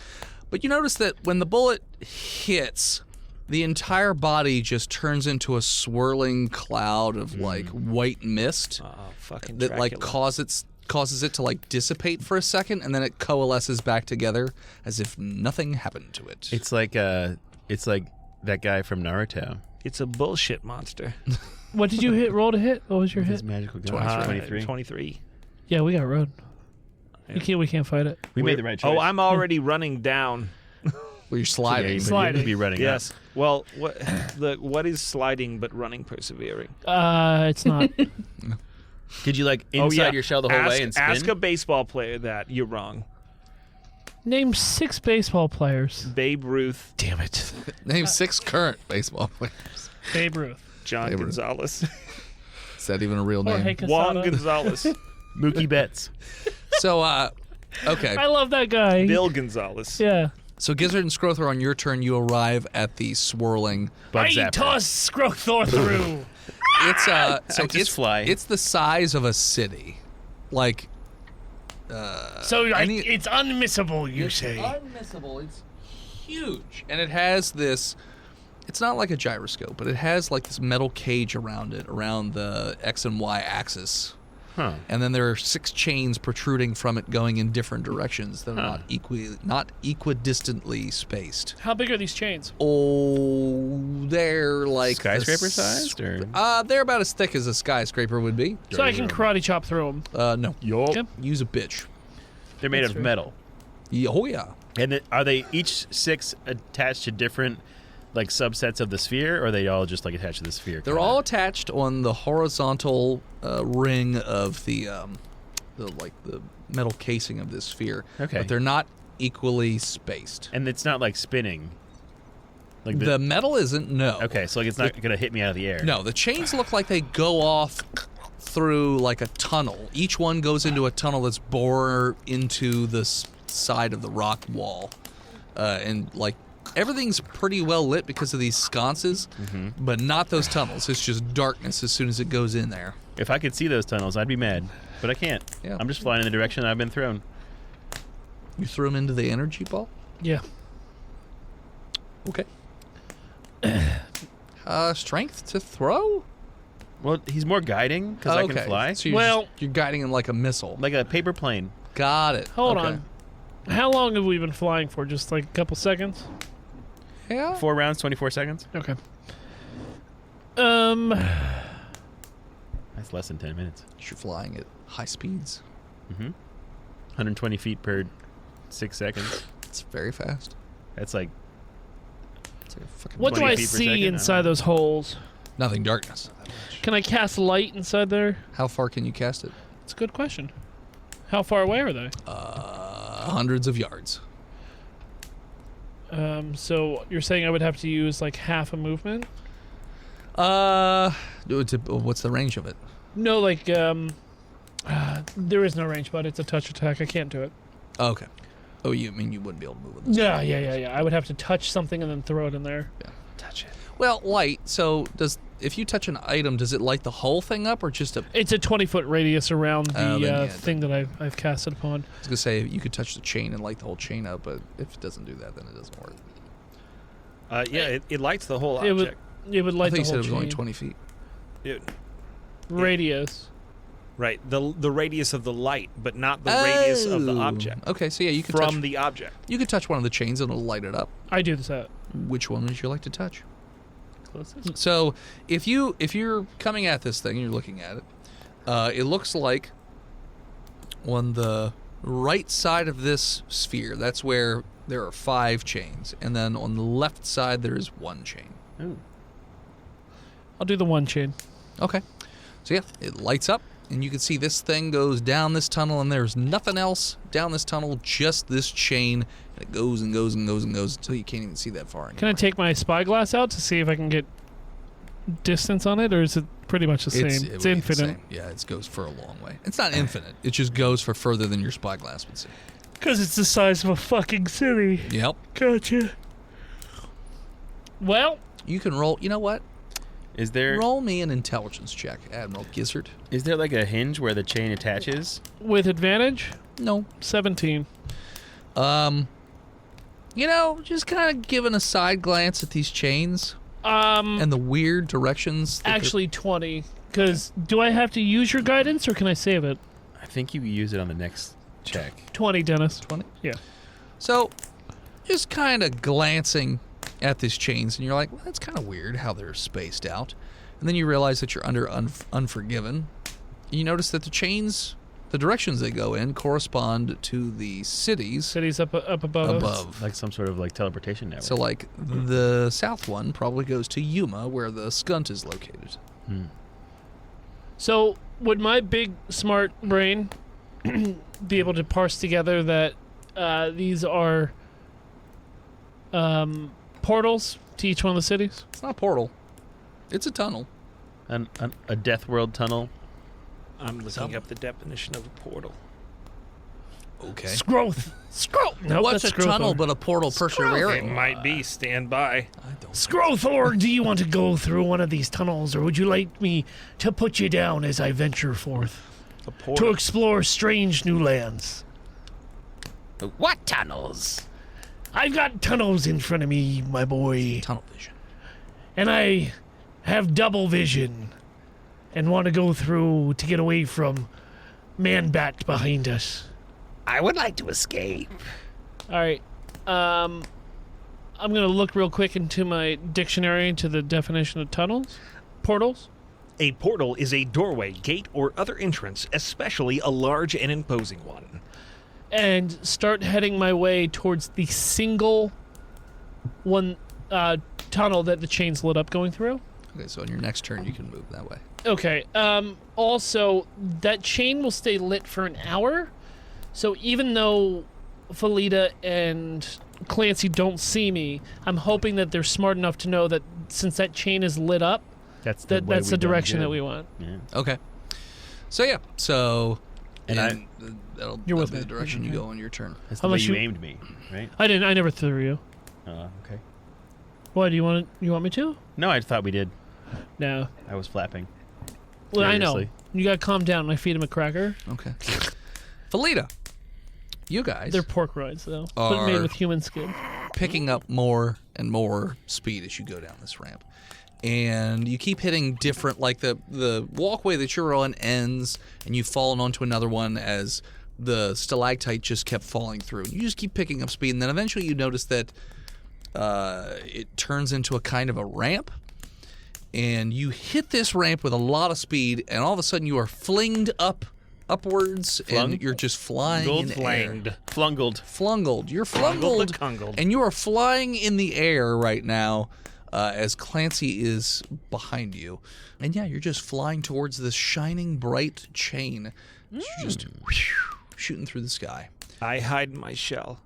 But you notice that when the bullet hits, the entire body just turns into a swirling cloud of like white mist Oh, fucking that like Dracula. causes it to like dissipate for a second, and then it coalesces back together as if nothing happened to it. It's like that guy from Naruto. It's a bullshit monster. What did you hit? Roll to hit? What was your hit? His magical gun. 23. 23. Yeah, we got road. We can't fight it. We made the right choice. Oh, I'm already running down. Where you're sliding. Yeah, you Sliding. would be running Yes. up. Well, what is sliding but running persevering? It's not. Did you like inside your shell the whole way and spin? Ask a baseball player that. You're wrong. Name 6 baseball players. Babe Ruth, Damn it. Name 6 current baseball players. Babe Ruth. John Babe Ruth. Gonzalez, Is that even a real name? Jorge Juan Quesada. Gonzalez, Mookie Betts. So, okay. I love that guy. Bill Gonzalez. Yeah. So Gizzard and Scrothor, on your turn, you arrive at the swirling. Bug I zapper. toss Scrothor through. It's so just it's fly. It's the size of a city, like. So Any- it's unmissable, you say. Unmissable. It's huge, and it has this. It's not like a gyroscope, but it has like this metal cage around it, around the X and Y axis. Huh. And then there are 6 chains protruding from it, going in different directions that are not equidistantly spaced. How big are these chains? Oh, they're like the Skyscraper sized or? They're about as thick as a skyscraper would be. So I can karate chop through them. No. Yep. Use a bitch. They're made That's of fair. metal. Oh yeah. And are they each 6 attached to different like subsets of the sphere, or are they all just like attached to the sphere? They're all attached on the horizontal ring of the metal casing of this sphere. Okay. But they're not equally spaced. and it's not like spinning. Like The metal isn't. No. okay, so like it's not gonna hit me out of the air. No, the chains look like they go off through like a tunnel. Each one goes into a tunnel that's bored into the side of the rock wall, and like everything's pretty well lit because of these sconces, but not those tunnels. It's just darkness as soon as it goes in there. If I could see those tunnels, I'd be mad, but I can't. Yeah. I'm just flying in the direction I've been thrown. You threw them into the energy ball. Yeah. Okay. Strength to throw. Well, he's more guiding because I can fly, So you're Well- you're guiding him like a missile. like a paper plane. Got it. Hold Okay. on. How long have we been flying for? Just like a couple seconds? Yeah. 4 rounds, 24 seconds. Okay. That's less than 10 minutes. You're flying at high speeds. 120 feet per 6 seconds. It's very fast. That's like It's like a fucking What do 20 I feet per see second? inside those holes? nothing darkness. Can I cast light inside there? How far can you cast it? It's a good question. How far away are they? Hundreds of yards. So you're saying I would have to use like half a movement? What's the range of it? No, like there is no range, but it's a touch attack. I can't do it. Oh, okay. Oh, you mean you wouldn't be able to move with this? Yeah. I would have to touch something and then throw it in there. Touch it. Well, light. So if you touch an item, does it light the whole thing up or just a? It's a 20-foot radius around the then, yeah, thing that I've casted upon. I was gonna say you could touch the chain and light the whole chain up, but if it doesn't do that, then it doesn't work. It lights the whole It object. would I light think the you said whole it was only chain. 20 feet. Radius. Right. The radius of the light, but not the radius of the object. Okay, so yeah, you can From touch. the object. You could touch one of the chains and it'll light it up. I do that. Which one would you like to touch? Closest. So if you're coming at this thing and you're looking at it, it looks like on the right side of this sphere, that's where there are 5 chains, and then on the left side there is 1 chain. Ooh. I'll do the one chain. Okay. So yeah, it lights up, and you can see this thing goes down this tunnel, and there's nothing else down this tunnel, just this chain, and it goes and goes and goes and goes until you can't even see that far anymore. Can I take my spyglass out to see if I can get distance on it, or is it pretty much the same? It It's would be the infinite. same. Yeah, it goes for a long way. It's not infinite. It just goes for further than your spyglass would see. Because it's the size of a fucking city. Yep. Gotcha. Well, You can roll. You know what? Is there Roll me an intelligence check, Admiral Gizzard. like a hinge where the chain attaches? with advantage, No. 17. Just kind of giving a side glance at these chains and the weird directions. that they're- Actually 20. Because do I have to use your guidance, or can I save it? I think you use it on the next check. 20, Dennis. 20? Yeah. So, just kind of glancing at these chains, and you're like, well, that's kind of weird how they're spaced out. And then you realize that you're under Unforgiven. You notice that the chains, the directions they go in, correspond to the cities Cities up above. above. Like some sort of like teleportation network. So, like, the south one probably goes to Yuma, where the Skunt is located. So would my big smart brain be able to parse together that these are portals to each one of the cities? It's not a portal. It's a tunnel. A Death World tunnel. I'm looking up the definition of a portal. Okay. Scroth. No, What's a that's tunnel Scrothor. but a portal perseverance? It might be. Stand by. I don't. Scrothor, do you want to go through one of these tunnels, or would you like me to put you down as I venture forth A to portal. explore strange new lands? What tunnels? I've got tunnels in front of me, my boy, Tunnel vision. and I have double vision and want to go through to get away from Man-Bat behind us. I would like to escape. All right. I'm going to look real quick into my dictionary to the definition of portals. A portal is a doorway, gate, or other entrance, especially a large and imposing one. And start heading my way towards the single one tunnel that the chain's lit up going through. Okay, so on your next turn, you can move that way. Okay. Also, that chain will stay lit for an hour. So even though Felita and Clancy don't see me, I'm hoping that they're smart enough to know that since that chain is lit up, That's that's the direction that we want. Yeah. Okay. So yeah, so And that'll You're with be the me. direction you go on your turn. That's the Unless way you you- aimed me, right? I never threw you. Okay. Why do you want me to? No, I thought we did. No. I was flapping. Well, I know. Seriously. You gotta calm down. I feed him a cracker. Okay. Felita, you guys They're pork rinds, though, but made Are- with human skin. picking up more and more speed as you go down this ramp. And you keep hitting different, like the walkway that you're on ends, and you've fallen onto another one as the stalactite just kept falling through. You just keep picking up speed, and then eventually you notice that it turns into a kind of a ramp. And you hit this ramp with a lot of speed, and all of a sudden you are flinged up upwards, and you're just flying Gold in air. flanged. Flungled. You're Flungled the flungled, cungled. and you are flying in the air right now as Clancy is behind you. And yeah, you're just flying towards this shining bright chain. You're just shooting through the sky. I hide my shell.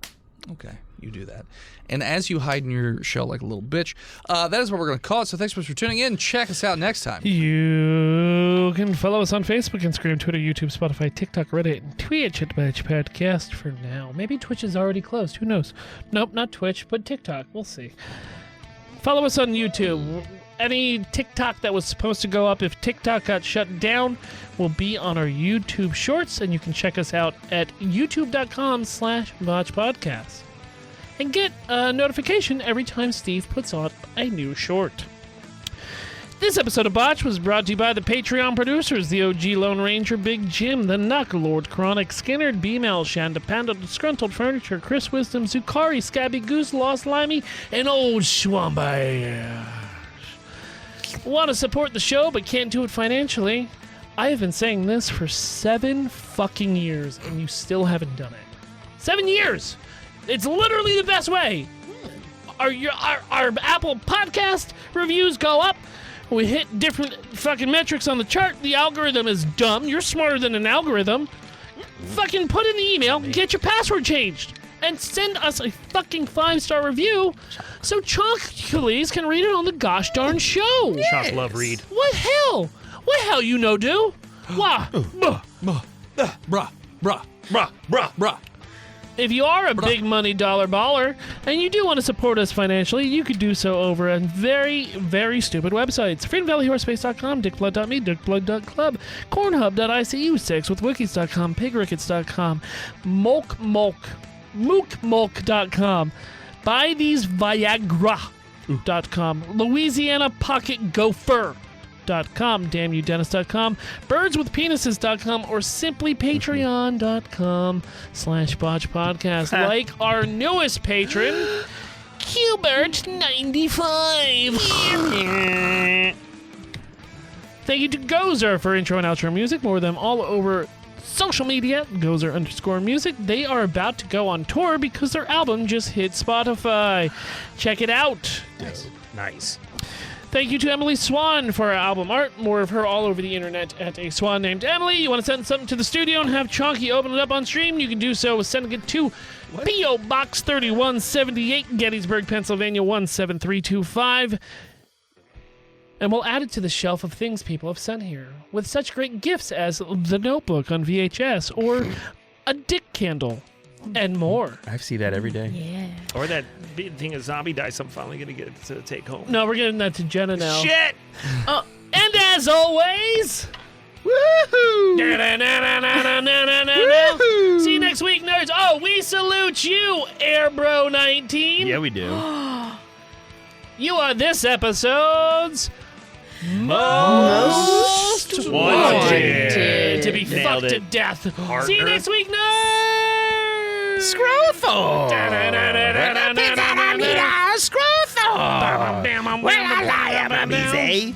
Okay, you do that. And as you hide in your shell like a little bitch, that is what we're going to call it. So thanks so much for tuning in. Check us out next time. You can follow us on Facebook, Instagram, Twitter, YouTube, Spotify, TikTok, Reddit, and Twitch at Botched Podcast for now. Maybe Twitch is already closed. Who knows? Nope, not Twitch, but TikTok. We'll see. Follow us on YouTube. Any TikTok that was supposed to go up if TikTok got shut down will be on our YouTube Shorts, and you can check us out at youtube.com/botchpodcast. And get a notification every time Steve puts on a new short. This episode of Botch was brought to you by the Patreon producers, the OG Lone Ranger, Big Jim, the Knuckle Lord, Chronic, Skinner, B-Mel, Shanda Panda, Disgruntled Furniture, Chris Wisdom, Zukari, Scabby Goose, Lost Limey, and Old Schwambash. Want to support the show but can't do it financially? I have been saying this for 7 fucking years, and you still haven't done it. 7 years! It's literally the best way. Our Apple Podcast reviews go up. We hit different fucking metrics on the chart. The algorithm is dumb. You're smarter than an algorithm. Fucking put in the email, get your password changed, and send us a fucking 5-star review so Chonkules can read it on the gosh darn show. Chonk love read. What hell? What hell you no do? Why? Bruh. If you are a big money dollar baller and you do want to support us financially, you could do so over on very, very stupid websites. FreedomValleyHorseSpace.com, DickBlood.me, DickBlood.club, Cornhub.icu, SexWithWikis.com, PigRickets.com, Mookmulk.com, BuyTheseViagra.com, LouisianaPocketGopher.com, DamnYouDennis.com, BirdsWithPenises.com, or simply Patreon.com/BotchPodcast. Like our newest patron, Qbert95. Thank you to Gozer for intro and outro music. More of them all over social media, Gozer_music. They are about to go on tour because their album just hit Spotify. Check it out. Nice. Thank you to Emily Swan for our album art. More of her all over the internet at a swan named Emily. You want to send something to the studio and have Chonky open it up on stream? You can do so with sending it to P.O. Box 3178, Gettysburg, Pennsylvania 17325. And we'll add it to the shelf of things people have sent here with such great gifts as The Notebook on VHS or a dick candle and more. I see that every day. Yeah. Or that big thing of zombie dice I'm finally going to get to take home. No, we're getting that to Jenna now. Shit! And as always... Woohoo! Woohoo! See you next week, nerds. Oh, we salute you, Airbro19. Yeah, we do. You are this episode's most wanted to be Nailed fucked to it. death. Partner. See you next week, nerds. Screwthor! Well, I lie, mummies, eh?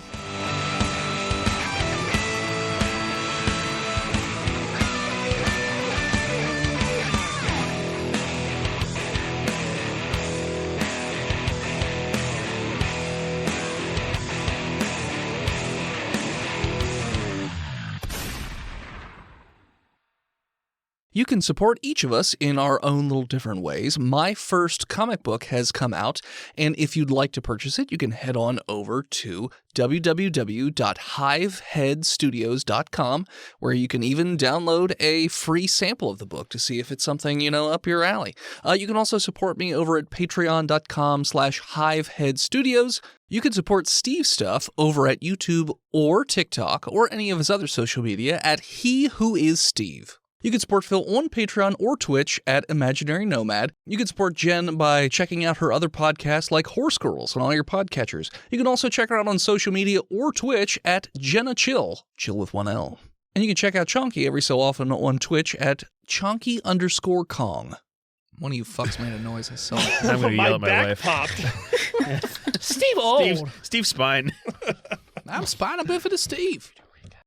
You can support each of us in our own little different ways. My first comic book has come out, and if you'd like to purchase it, you can head on over to www.hiveheadstudios.com, where you can even download a free sample of the book to see if it's something, up your alley. You can also support me over at patreon.com/hiveheadstudios. You can support Steve's stuff over at YouTube or TikTok or any of his other social media at He Who Is Steve. You can support Phil on Patreon or Twitch at Imaginary Nomad. You can support Jen by checking out her other podcasts like Horse Girls on all your podcatchers. You can also check her out on social media or Twitch at Jenna Chill with one L. And you can check out Chonky every so often on Twitch at Chonky_Kong. One of you fucks made a noise. I saw it. I'm going to yell at my back wife. popped. Steve old. Steve's spine. I'm spine a bit for the Steve.